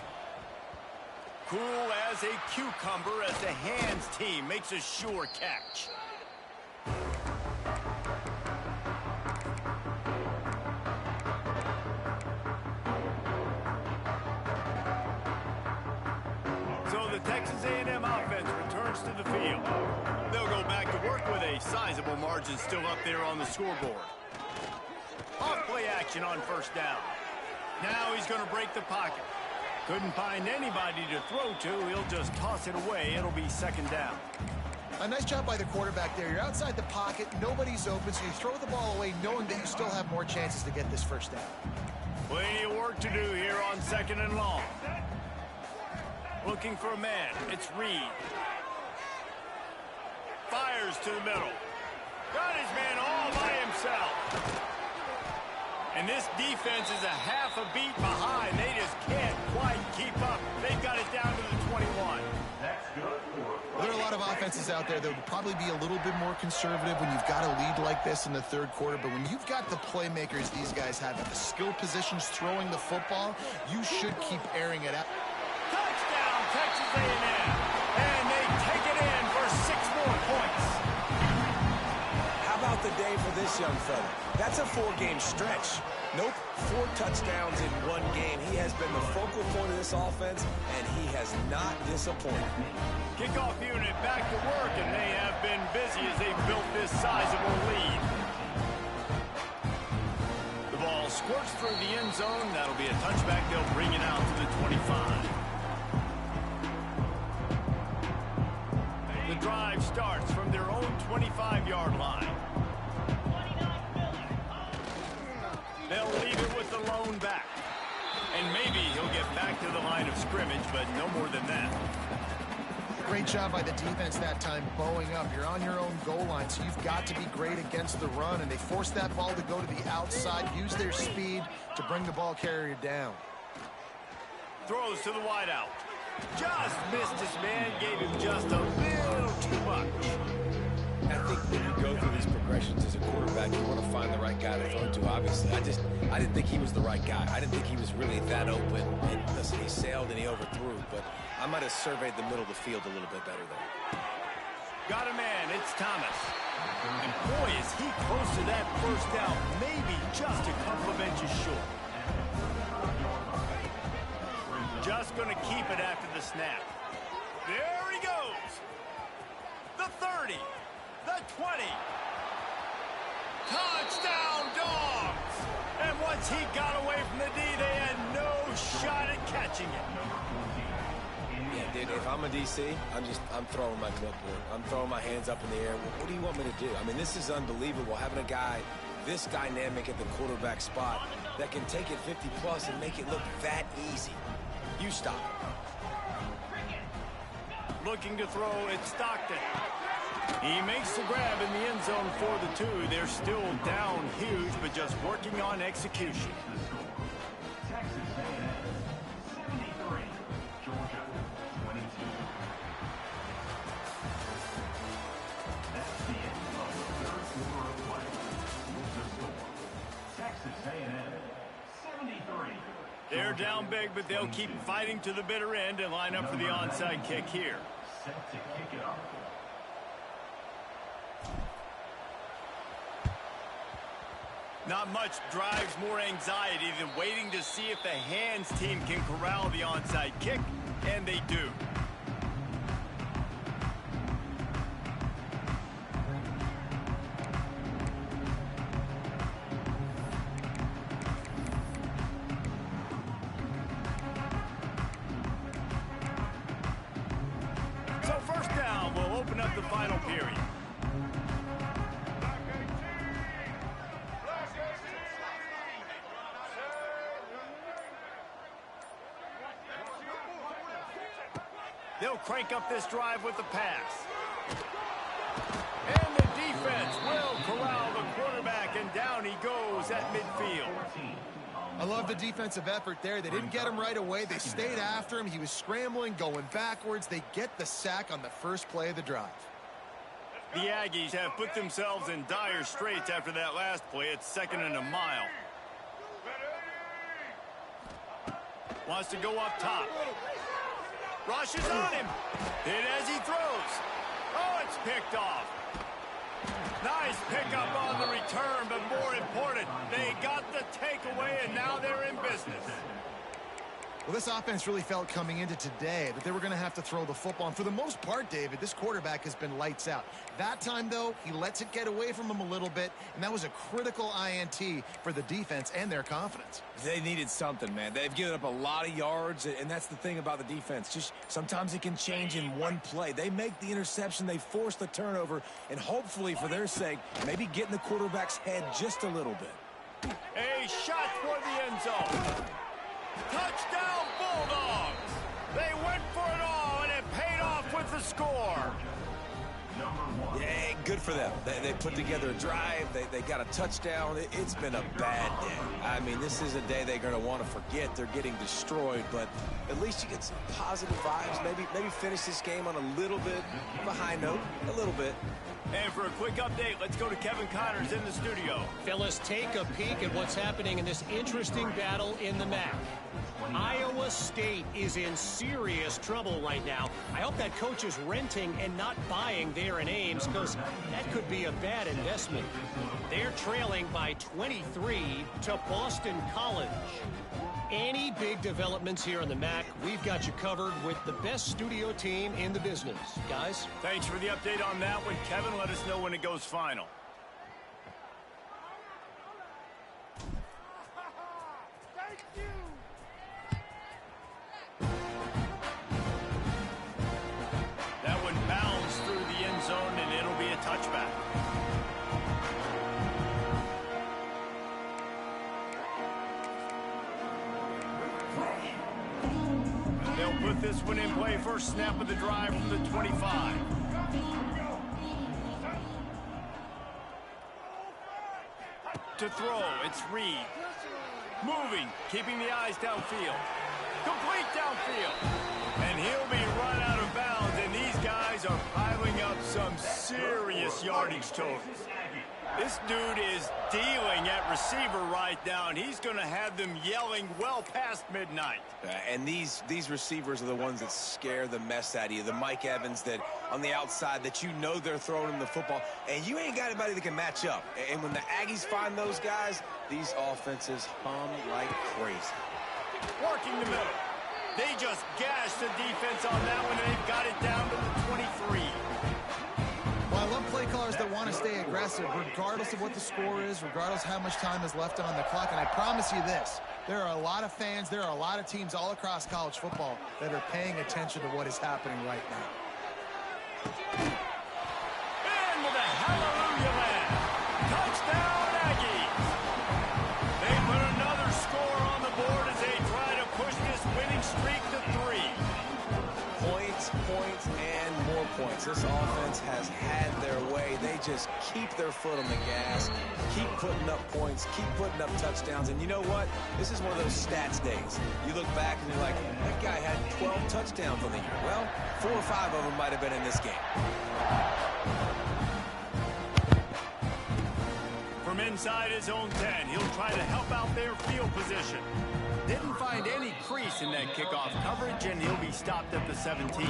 Cool as a cucumber as the hands team makes a sure catch. So the Texas A&M offense returns to the field. They'll go back to work with a sizable margin still up there on the scoreboard. Off-play action on 1st down. Now he's going to break the pocket. Couldn't find anybody to throw to. He'll just toss it away. It'll be 2nd down. A nice job by the quarterback there. You're outside the pocket. Nobody's open, so you throw the ball away knowing that you still have more chances to get this 1st down. Plenty of work to do here on 2nd and long. Looking for a man. It's Reed. Fires to the middle. Got his man all by himself. And this defense is a half a beat behind. They just can't quite keep up. They've got it down to the 21. There are a lot of offenses out there that would probably be a little bit more conservative when you've got a lead like this in the 3rd quarter. But when you've got the playmakers these guys have at the skill positions throwing the football, you should keep airing it out. Touchdown, Texas A&M. And they take it in for 6 more points. How about the day for this young fella? That's a 4-game stretch. Nope, 4 touchdowns in 1 game. He has been the focal point of this offense, and he has not disappointed. Kickoff unit back to work, and they have been busy as they built this sizable lead. The ball squirts through the end zone. That'll be a touchback. They'll bring it out to the 25. The drive starts from their own 25-yard line. They'll leave it with the lone back. And maybe he'll get back to the line of scrimmage, but no more than that. Great job by the defense that time, bowing up. You're on your own goal line, so you've got to be great against the run, and they force that ball to go to the outside, use their speed to bring the ball carrier down. Throws to the wideout. Just missed his man, gave him just a little too much. I think when you go through these progressions as a quarterback, you want to find the right guy to throw to, obviously. I didn't think he was the right guy. I didn't think he was really that open. And listen, he sailed and he overthrew, but I might have surveyed the middle of the field a little bit better there. Got a man, it's Thomas. And boy, is he close to that 1st down, maybe just a couple of inches short. Just going to keep it after the snap. There he goes. The 30. The 20. Touchdown, Dogs! And once he got away from the D, they had no shot at catching it. Yeah, dude, if I'm a DC, I'm throwing my clipboard. I'm throwing my hands up in the air. What do you want me to do? I mean, this is unbelievable, having a guy this dynamic at the quarterback spot that can take it 50-plus and make it look that easy. You stop. Looking to throw, it's Stockton. He makes the grab in the end zone for the 2. They're still down huge, but just working on execution. Georgia, 22. That's the end of the third quarter of play. The score, Texas A&M, 73. They're down big, but they'll keep fighting to the bitter end and line up for the onside kick here. Set to kick it off. Not much drives more anxiety than waiting to see if the hands team can corral the onside kick, and they do. So first down will open up the final period. They'll crank up this drive with the pass. And the defense will corral the quarterback, and down he goes at midfield. I love the defensive effort there. They didn't get him right away. They stayed after him. He was scrambling, going backwards. They get the sack on the first play of the drive. The Aggies have put themselves in dire straits after that last play. It's 2nd and a mile. Wants to go up top. Rushes on him. Hit as he throws. Oh, it's picked off. Nice pickup on the return, but more important, they got the takeaway, and now they're in business. Well, this offense really felt coming into today that they were going to have to throw the football. And for the most part, David, this quarterback has been lights out. That time, though, he lets it get away from him a little bit, and that was a critical INT for the defense and their confidence. They needed something, man. They've given up a lot of yards, and that's the thing about the defense. Just sometimes it can change in one play. They make the interception, they force the turnover, and hopefully, for their sake, maybe get in the quarterback's head just a little bit. A shot for the end zone. Touchdown, Bulldogs! They went for it all, and it paid off with the score. Yeah, good for them. They put together a drive. They got a touchdown. It's been a bad day. I mean, this is a day they're going to want to forget. They're getting destroyed, but at least you get some positive vibes. Maybe finish this game on a little bit of a high note, a little bit. And for a quick update, let's go to Kevin Connors in the studio. Fellas, take a peek at what's happening in this interesting battle in the MAC. Iowa State is in serious trouble right now. I hope that coach is renting and not buying there in Ames, because that could be a bad investment. They're trailing by 23 to Boston College. Any big developments here in the MAC, we've got you covered with the best studio team in the business. Guys? Thanks for the update on that one, Kevin. Let us know when it goes final. Thank you. That one bounds through the end zone, and it'll be a touchback. They'll put this one in play. First snap of the drive from the 25. To throw, it's Reed. Moving, keeping the eyes downfield. Complete downfield. And he'll be run out of bounds, and these guys are piling up some serious yardage totals. This dude is dealing at receiver right now, and he's going to have them yelling well past midnight. And these receivers are the ones that scare the mess out of you. The Mike Evans that on the outside that you know they're throwing him the football, and you ain't got anybody that can match up. And when the Aggies find those guys, these offenses hum like crazy. Working the middle. They just gashed the defense on that one, and they've got it down to the 23. Well, I love play callers that want to stay aggressive, regardless of what the score is, regardless how much time is left on the clock. And I promise you this, there are a lot of fans, there are a lot of teams all across college football that are paying attention to what is happening right now. And with a hallelujah land. Touchdown, Aggies. They put another score on the board as they try to push this winning streak to 3. Points, and more points. This offense has had their way. They just keep their foot on the gas, keep putting up points, keep putting up touchdowns. And you know what? This is one of those stats days. You look back and you're like, that guy had 12 touchdowns on the year. Well, 4 or 5 of them might have been in this game. From inside his own 10, he'll try to help out their field position. Didn't find any crease in that kickoff coverage, and he'll be stopped at the 17.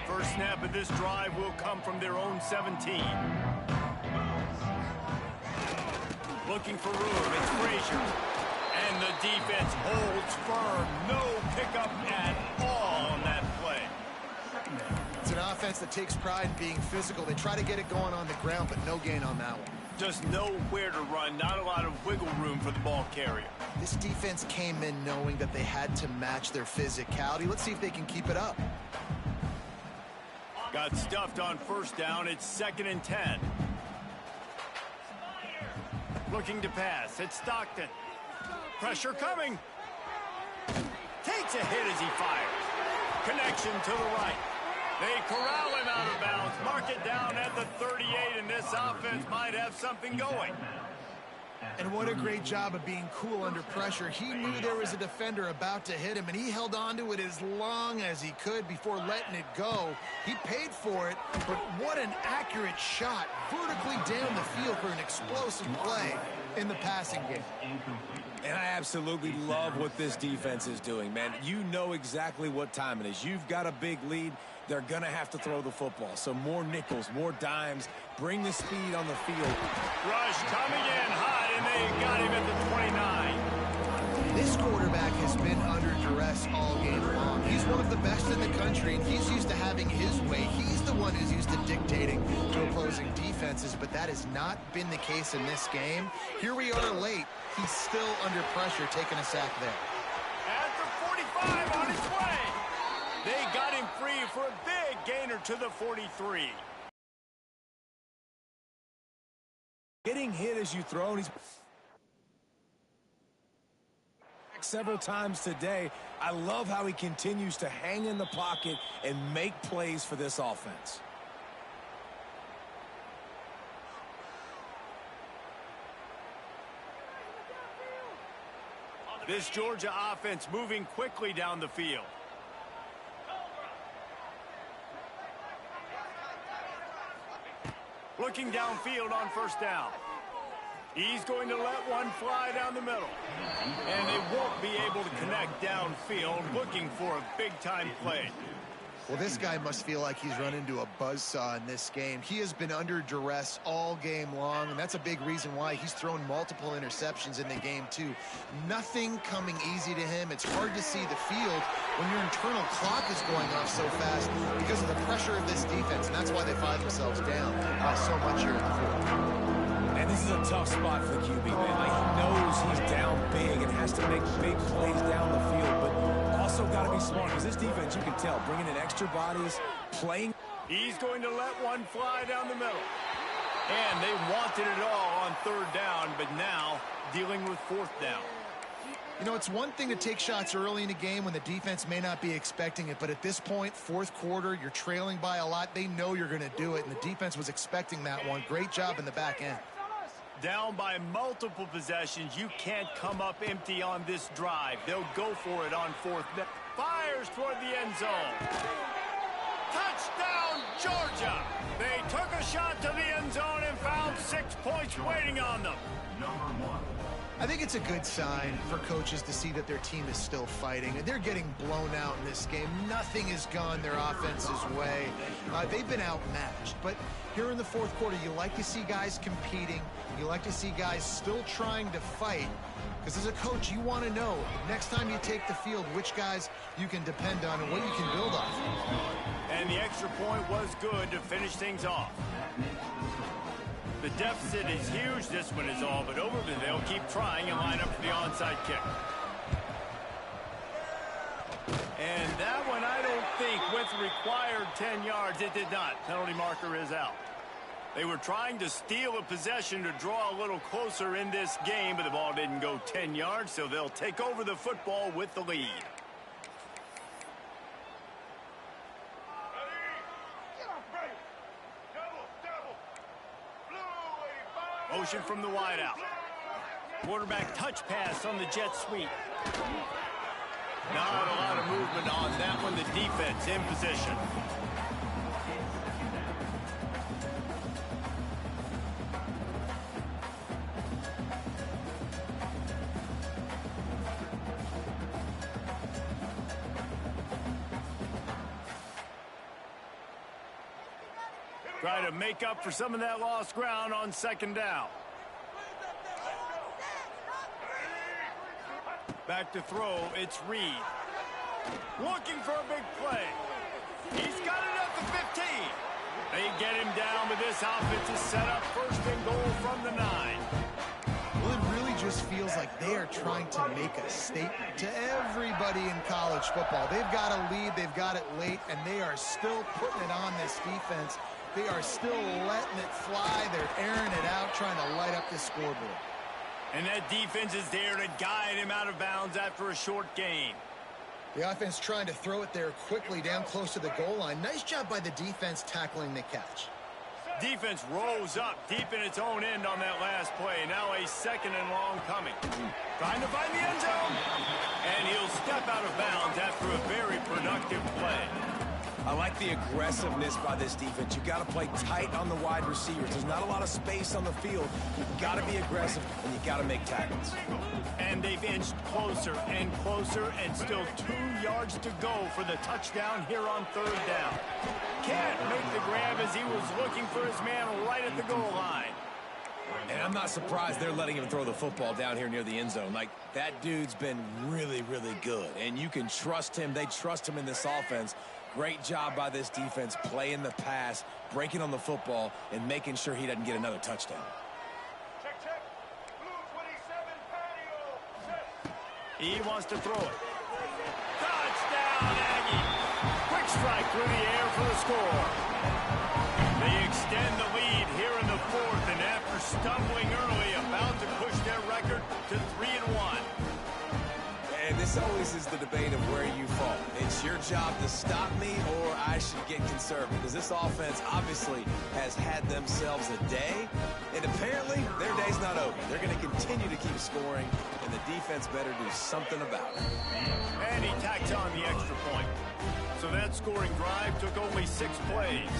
First snap of this drive will come from their own 17. Looking for room, it's Frazier. And the defense holds firm. No pickup at all on that play. It's an offense that takes pride in being physical. They try to get it going on the ground, but no gain on that one. Just nowhere to run, not a lot of wiggle room for the ball carrier. This defense came in knowing that they had to match their physicality. Let's see if they can keep it up. Got stuffed on first down. It's 2nd and 10. Looking to pass. It's Stockton. Pressure coming. Takes a hit as he fires. Connection to the right. They corral him out of bounds. Mark it down at the 38, and this offense might have something going. And what a great job of being cool under pressure. He knew there was a defender about to hit him, and he held on to it as long as he could before letting it go. He paid for it, but what an accurate shot vertically down the field for an explosive play in the passing game. And I absolutely love what this defense is doing, man. You know exactly what time it is. You've got a big lead. They're going to have to throw the football. So more nickels, more dimes. Bring the speed on the field. Rush coming in hot, and they got him at the 29. This quarterback has been under duress all game long. He's one of the best in the country, and he's used to having his way. He's the one who's used to dictating to opposing defenses, but that has not been the case in this game. Here we are late. He's still under pressure, taking a sack there. At the 45 on his way. They got him free for a big gainer to the 43. Getting hit as you throw, and he's several times today. I love how he continues to hang in the pocket and make plays for this offense. This Georgia offense moving quickly down the field. Looking downfield on first down. He's going to let one fly down the middle. And they won't be able to connect downfield, looking for a big-time play. Well, this guy must feel like he's run into a buzzsaw in this game. He has been under duress all game long, and that's a big reason why he's thrown multiple interceptions in the game, too. Nothing coming easy to him. It's hard to see the field when your internal clock is going off so fast because of the pressure of this defense, and that's why they find themselves down so much here in the fourth. And this is a tough spot for the QB, man. Like, he knows he's down big and has to make big plays down the field, but also got to be smart because this defense, you can tell, bringing in extra bodies, playing. He's going to let one fly down the middle. And they wanted it all on third down, but now dealing with fourth down. You know, it's one thing to take shots early in a game when the defense may not be expecting it, but at this point, fourth quarter, you're trailing by a lot. They know you're going to do it, and the defense was expecting that one. Great job in the back end. Down by multiple possessions. You can't come up empty on this drive. They'll go for it on fourth down. Fires toward the end zone. Touchdown, Georgia! They took a shot to the end zone and found 6 points waiting on them. I think it's a good sign for coaches to see that their team is still fighting. And they're getting blown out in this game. Nothing has gone their offense's way. They've been outmatched. But here in the fourth quarter, you like to see guys competing. You like to see guys still trying to fight. Because as a coach, you want to know, next time you take the field, which guys you can depend on and what you can build off. And the extra point was good to finish things off. The deficit is huge. This one is all but over, but they'll keep trying and line up for the onside kick. And that one, I don't think, with required 10 yards, it did not. Penalty marker is out. They were trying to steal a possession to draw a little closer in this game, but the ball didn't go 10 yards, so they'll take over the football with the lead. Motion from the wideout. Quarterback touch pass on the jet sweep. Not a lot of movement on that one. The defense in position. Try to make up for some of that lost ground on second down. Back to throw, it's Reed. Looking for a big play. He's got it up to 15. They get him down, but this offense is set up first and goal from the 9. Well, it really just feels like they are trying to make a statement to everybody in college football. They've got a lead, they've got it late, and they are still putting it on this defense. They are still letting it fly. They're airing it out, trying to light up the scoreboard. And that defense is there to guide him out of bounds after a short gain. The offense trying to throw it there quickly down close to the goal line. Nice job by the defense tackling the catch. Defense rose up deep in its own end on that last play. Now a second and long coming. Trying to find the end zone. And he'll step out of bounds after a very productive play. I like the aggressiveness by this defense. You've got to play tight on the wide receivers. There's not a lot of space on the field. You've got to be aggressive, and you've got to make tackles. And they've inched closer and closer, and still 2 yards to go for the touchdown here on third down. Can't make the grab as he was looking for his man right at the goal line. And I'm not surprised they're letting him throw the football down here near the end zone. Like, that dude's been really, really good, and you can trust him. They trust him in this offense. Great job by this defense playing the pass, breaking on the football, and making sure he doesn't get another touchdown. Check, check. Blue 27 patio. Set. He wants to throw it. Touchdown, Aggie! Quick strike through the air for the score. They extend the lead here in the fourth, and after stumbling early, about to push their record to 3-1. And this always is the debate of where you fall. It's your job to stop me, or I should get conservative. Because this offense obviously has had themselves a day, and apparently their day's not over. They're going to continue to keep scoring, and the defense better do something about it. And he tacks on the extra point. So that scoring drive took only 6 plays.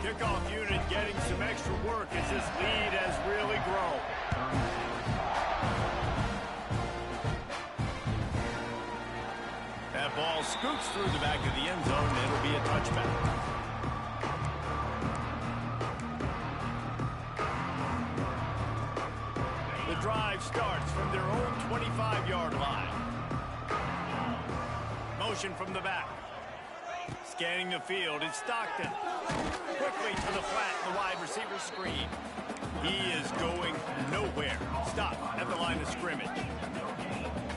Kickoff unit getting some extra work as this lead has really grown. That ball scoots through the back of the end zone, and it'll be a touchback. The drive starts from their own 25-yard line. Motion from the back. Scanning the field, it's Stockton. Quickly to the flat, the wide receiver screen. He is going nowhere. Stop at the line of scrimmage.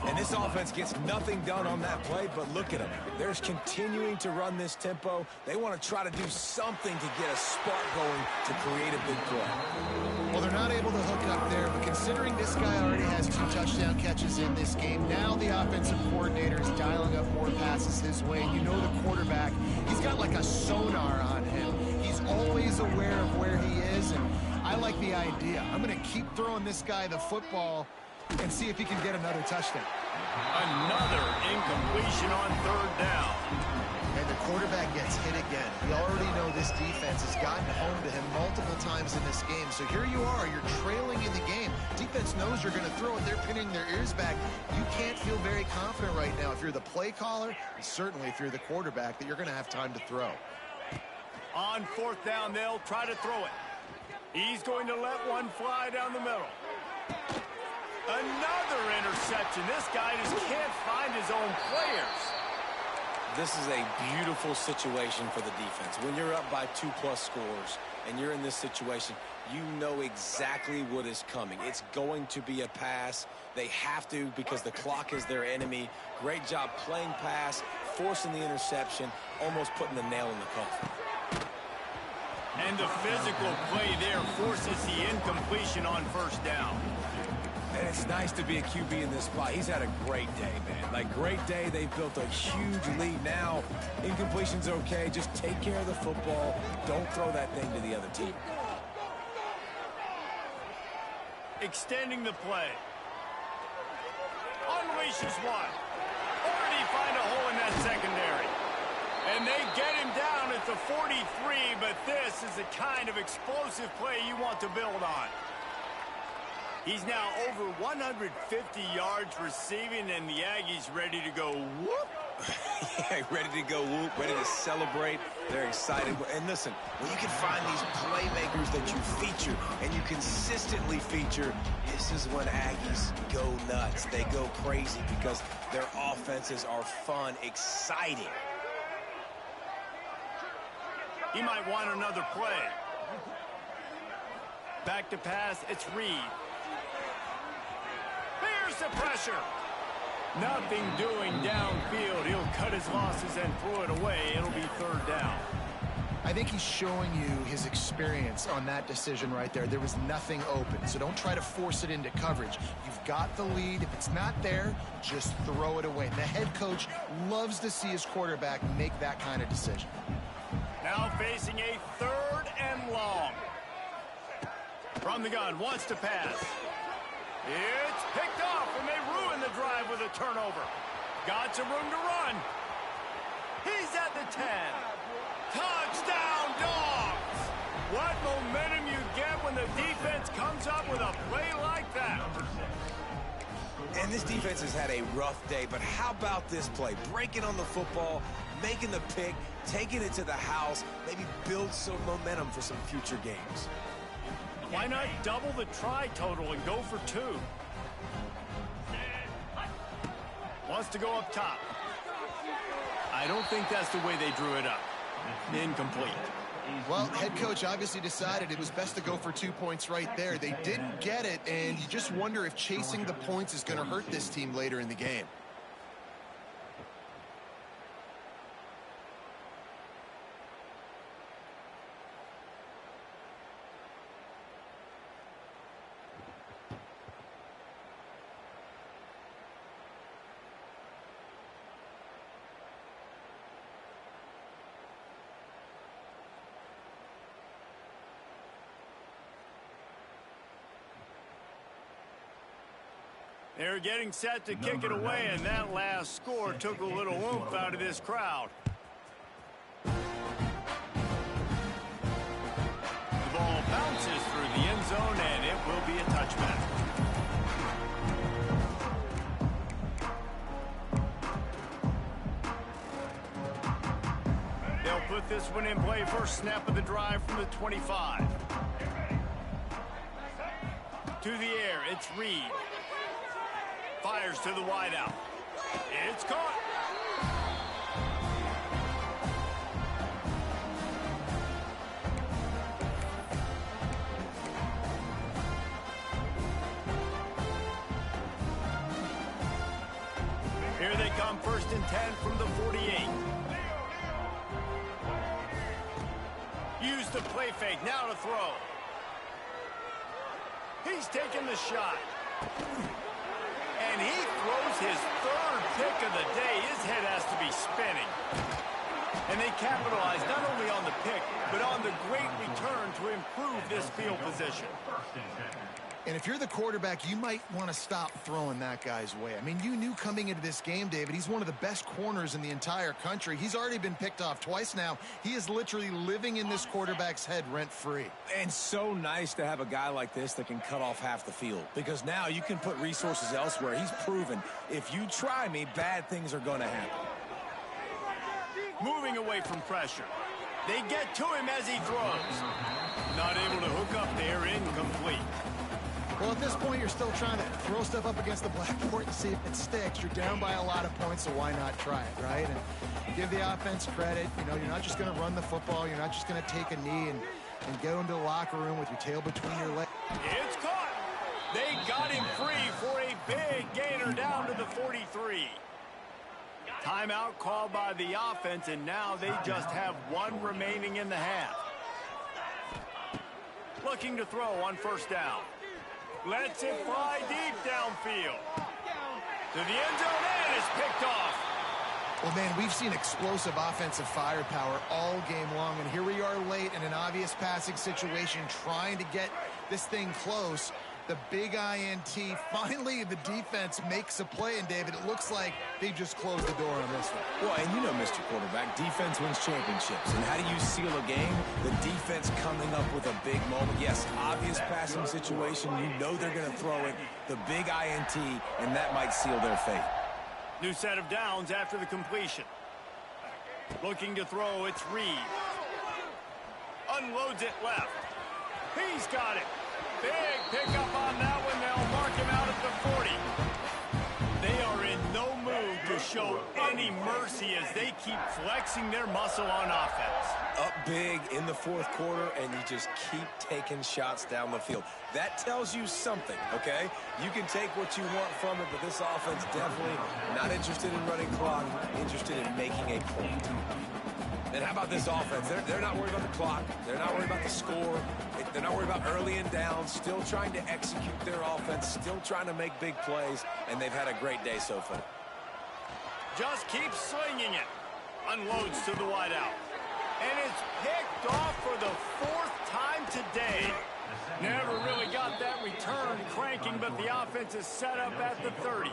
And this offense gets nothing done on that play, but look at them. They're continuing to run this tempo. They want to try to do something to get a spark going to create a big play. Well, they're not able to hook up there, but considering this guy already has 2 touchdown catches in this game, now the offensive coordinator is dialing up more passes his way. You know the quarterback, he's got like a sonar on him. He's always aware of where he is, and I like the idea. I'm going to keep throwing this guy the football and see if he can get another touchdown. Another incompletion on third down. And the quarterback gets hit again. We already know this defense has gotten home to him multiple times in this game. So here you are, you're trailing in the game. Defense knows you're going to throw it. They're pinning their ears back. You can't feel very confident right now if you're the play caller, and certainly if you're the quarterback, that you're going to have time to throw. On fourth down, they'll try to throw it. He's going to let one fly down the middle. Another interception. This guy just can't find his own players. This is a beautiful situation for the defense. When you're up by 2+ scores and you're in this situation, you know exactly what is coming. It's going to be a pass. They have to because the clock is their enemy. Great job playing pass, forcing the interception, almost putting the nail in the coffin. And the physical play there forces the incompletion on first down. And it's nice to be a QB in this spot. He's had a great day, man. Like, great day. They've built a huge lead now. Incompletion's okay. Just take care of the football. Don't throw that thing to the other team. extending the play. Unleashes one. Already find a hole in that secondary. And they get him down at the 43, but this is the kind of explosive play you want to build on. He's now over 150 yards receiving, and the Aggies ready to go whoop. Yeah, ready to go whoop, ready to celebrate. They're excited. And listen, when you can find these playmakers that you feature and you consistently feature, this is when Aggies go nuts. They go crazy because their offenses are fun, exciting. He might want another play. Back to pass, it's Reed. Here's the pressure. Nothing doing downfield. He'll cut his losses and throw it away. It'll be third down. I think he's showing you his experience on that decision right there. There was nothing open, so don't try to force it into coverage. You've got the lead. If it's not there, just throw it away. The head coach loves to see his quarterback make that kind of decision. Now facing a third and long. From the gun, wants to pass. It's picked off, and they ruin the drive with a turnover. Got some room to run. He's at the 10. Touchdown, Dogs! What momentum you get when the defense comes up with a play like that. And this defense has had a rough day, but how about this play? Breaking on the football, making the pick, taking it to the house, maybe build some momentum for some future games. Why not double the try total and go for 2? Wants to go up top. I don't think that's the way they drew it up. Incomplete. Well, head coach obviously decided it was best to go for 2 points right there. They didn't get it, and you just wonder if chasing the points is going to hurt this team later in the game. They're getting set to kick it away, and that last score took a little oomph out of this crowd. The ball bounces through the end zone, and it will be a touchback. They'll put this one in play. First snap of the drive from the 25. To the air, it's Reed. Fires to the wideout. It's caught. Here they come, first and 10 from the 48. Use the play fake, now to throw. He's taking the shot. And he throws his third pick of the day. His head has to be spinning. And they capitalize not only on the pick, but on the great return to improve this field position. And if you're the quarterback, you might want to stop throwing that guy's way. I mean, you knew coming into this game, David, he's one of the best corners in the entire country. He's already been picked off twice now. He is literally living in this quarterback's head rent-free. And so nice to have a guy like this that can cut off half the field, because now you can put resources elsewhere. He's proven if you try me, bad things are going to happen. Moving away from pressure. They get to him as he throws. Not able to hook up there, incomplete. Well, at this point, you're still trying to throw stuff up against the blackboard and see if it sticks. You're down by a lot of points, so why not try it, right? And give the offense credit. You know, you're not just going to run the football. You're not just going to take a knee and go into the locker room with your tail between your legs. It's caught. They got him free for a big gainer down to the 43. Timeout called by the offense, and now they just have one remaining in the half. Looking to throw on first down. Lets it fly deep downfield. To the end zone, and it's picked off. Well, man, we've seen explosive offensive firepower all game long, and here we are late in an obvious passing situation trying to get this thing close. The big INT. Finally, the defense makes a play, and David, it looks like they just closed the door on this one. Well, and you know, Mr. Quarterback, defense wins championships. And how do you seal a game? The defense coming up with a big moment. Yes, obvious passing situation. You know they're going to throw it. The big INT, and that might seal their fate. New set of downs after the completion. Looking to throw, it's Reed. Unloads it left. He's got it. Big pickup on that one. They'll mark him out at the 40. They are in no mood to show any mercy as they keep flexing their muscle on offense. Up big in the fourth quarter, and you just keep taking shots down the field. That tells you something, okay? You can take what you want from it, but this offense definitely not interested in running clock, interested in making a point. And how about this offense? They're not worried about the clock. They're not worried about the score. They're not worried about early and down. Still trying to execute their offense. Still trying to make big plays. And they've had a great day so far. Just keeps slinging it. Unloads to the wideout. And it's picked off for the fourth time today. Never really got that return cranking, but the offense is set up at the 30.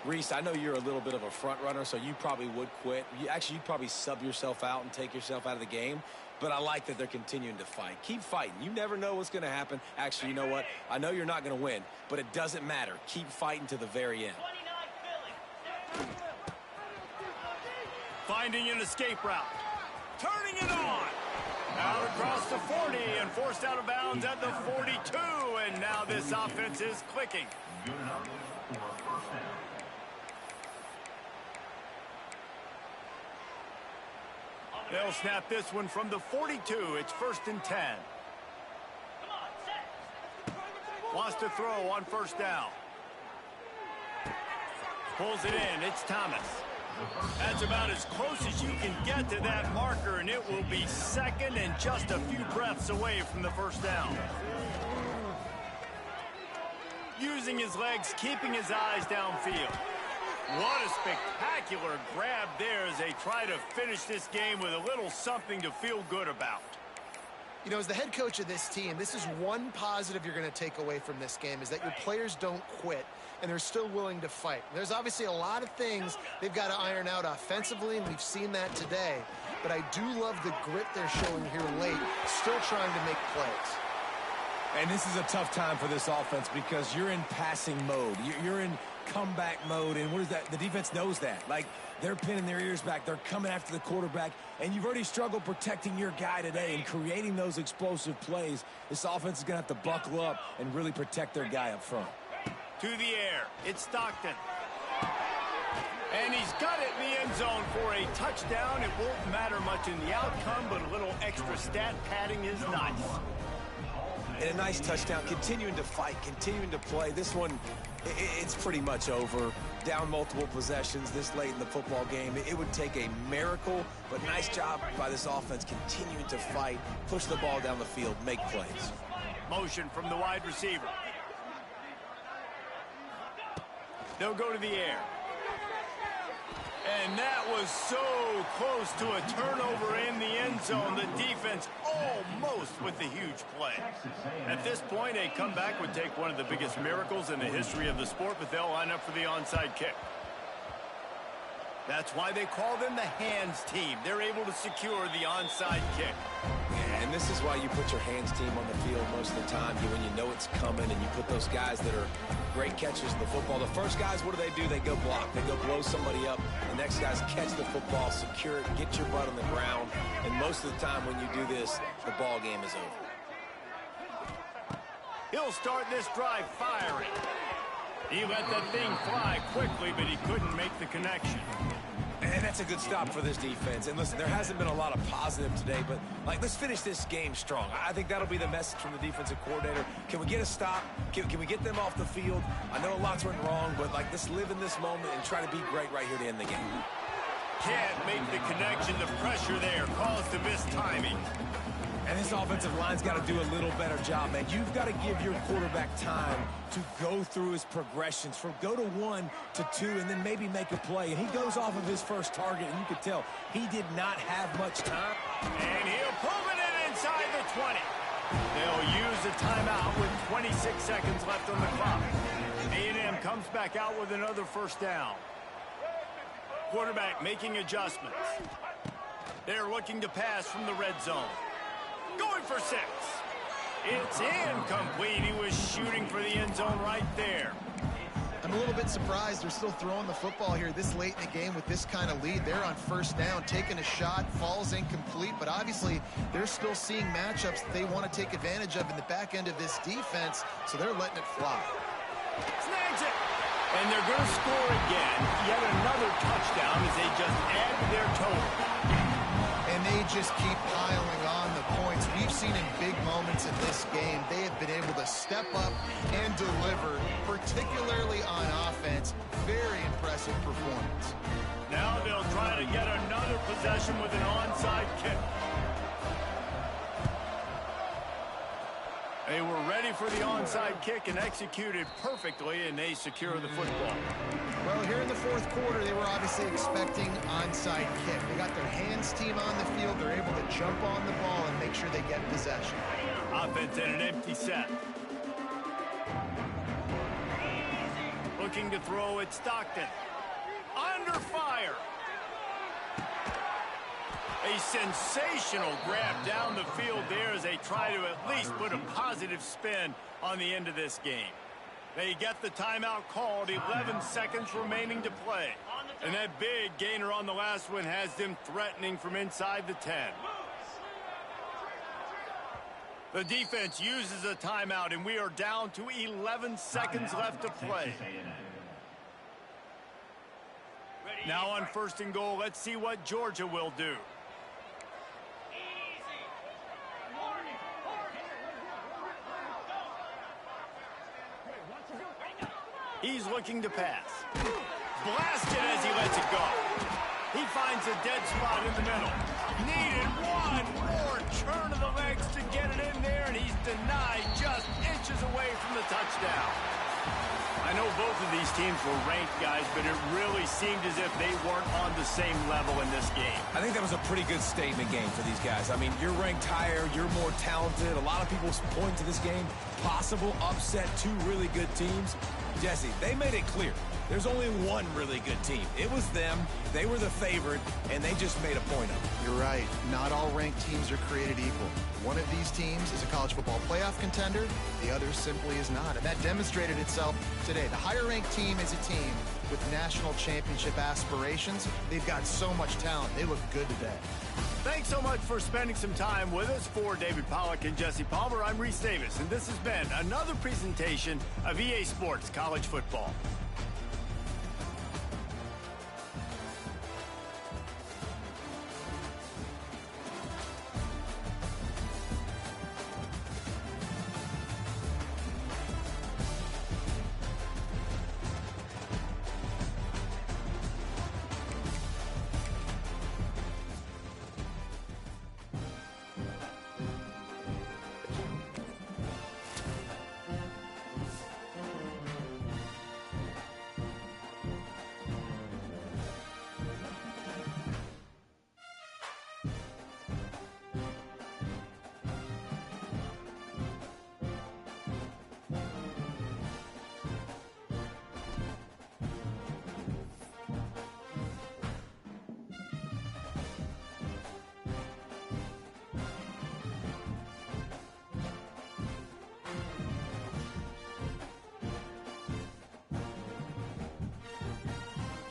Reese, I know you're a little bit of a front runner, so you probably would quit. You'd probably sub yourself out and take yourself out of the game. But I like that they're continuing to fight. Keep fighting. You never know what's going to happen. Actually, you know what? I know you're not going to win, but it doesn't matter. Keep fighting to the very end. Finding an escape route. Turning it on. Out across the 40 and forced out of bounds at the 42. And now this offense is clicking. Good enough for a first down. They'll snap this one from the 42. It's 1st and 10. Wants to throw on first down. Pulls it in. It's Thomas. That's about as close as you can get to that marker, and it will be second and just a few breaths away from the first down. Using his legs, keeping his eyes downfield. What a spectacular grab there as they try to finish this game with a little something to feel good about. You know, as the head coach of this team, this is one positive you're going to take away from this game, is that your players don't quit, and they're still willing to fight. There's obviously a lot of things they've got to iron out offensively, and we've seen that today. But I do love the grit they're showing here late, still trying to make plays. And this is a tough time for this offense because you're in passing mode. You're in comeback mode, and what is that? The defense knows that. Like, they're pinning their ears back. They're coming after the quarterback, and you've already struggled protecting your guy today and creating those explosive plays. This offense is going to have to buckle up and really protect their guy up front. To the air, it's Stockton. And he's got it in the end zone for a touchdown. It won't matter much in the outcome, but a little extra stat padding is nice. And a nice touchdown, continuing to fight, continuing to play. This one, it's pretty much over. Down multiple possessions this late in the football game. It would take a miracle, but nice job by this offense continuing to fight, push the ball down the field, make plays. Motion from the wide receiver. They'll go to the air. And that was so close to a turnover in the end zone. The defense almost with the huge play. At this point, a comeback would take one of the biggest miracles in the history of the sport, but they'll line up for the onside kick. That's why they call them the hands team. They're able to secure the onside kick. Yeah, and this is why you put your hands team on the field most of the time, when you know it's coming, and you put those guys that are great catchers of the football. The first guys, what do? They go block. They go blow somebody up. The next guys catch the football, secure it, get your butt on the ground. And most of the time when you do this, the ball game is over. He'll start this drive firing. He let that thing fly quickly, but he couldn't make the connection. And that's a good stop for this defense. And listen, there hasn't been a lot of positive today, but let's finish this game strong. I think that'll be the message from the defensive coordinator. Can we get a stop? Can we get them off the field? I know lots went wrong, but let's live in this moment and try to be great right here to end the game. Can't make the connection. The pressure there caused the missed timing. And this offensive line's got to do a little better job, man. You've got to give your quarterback time to go through his progressions from go to 1 to 2 and then maybe make a play. And he goes off of his first target, and you could tell he did not have much time. And he'll pull it in inside the 20. They'll use a timeout with 26 seconds left on the clock. A&M comes back out with another first down. Quarterback making adjustments. They're looking to pass from the red zone. Going for 6. It's incomplete. He was shooting for the end zone right there. I'm a little bit surprised they're still throwing the football here this late in the game with this kind of lead. They're on first down, taking a shot, falls incomplete, but obviously they're still seeing matchups that they want to take advantage of in the back end of this defense, so they're letting it fly. Snags it. And they're going to score again. Yet another touchdown as they just add to their total. And they just keep piling on the points. We've seen in big moments in this game, they have been able to step up and deliver, particularly on offense. Very impressive performance. Now they'll try to get another possession with an onside kick. They were ready for the onside kick and executed perfectly, and they secure the football. Well, here in the fourth quarter, they were obviously expecting onside kick. They got their hands team on the field. They're able to jump on the ball and make sure they get possession. Offense in an empty set. Looking to throw at Stockton. Under fire. A sensational grab down the field there as they try to at least put a positive spin on the end of this game. They get the timeout called, 11 seconds remaining to play. And that big gainer on the last one has them threatening from inside the 10. The defense uses a timeout, and we are down to 11 seconds left to play. Now on first and goal, let's see what Georgia will do. He's looking to pass. Blasted as he lets it go. He finds a dead spot in the middle. Needed one more turn of the legs to get it in there, and he's denied just inches away from the touchdown. I know both of these teams were ranked, guys, but it really seemed as if they weren't on the same level in this game. I think that was a pretty good statement game for these guys. I mean, you're ranked higher, you're more talented. A lot of people point to this game, possible upset, 2 really good teams. Jesse, they made it clear. There's only one really good team. It was them. They were the favorite, and they just made a point of it. You're right. Not all ranked teams are created equal. One of these teams is a college football playoff contender. The other simply is not. And that demonstrated itself today. The higher-ranked team is a team with national championship aspirations. They've got so much talent. They look good today. Thanks so much for spending some time with us. For David Pollack and Jesse Palmer, I'm Reese Davis, and this has been another presentation of EA Sports College Football.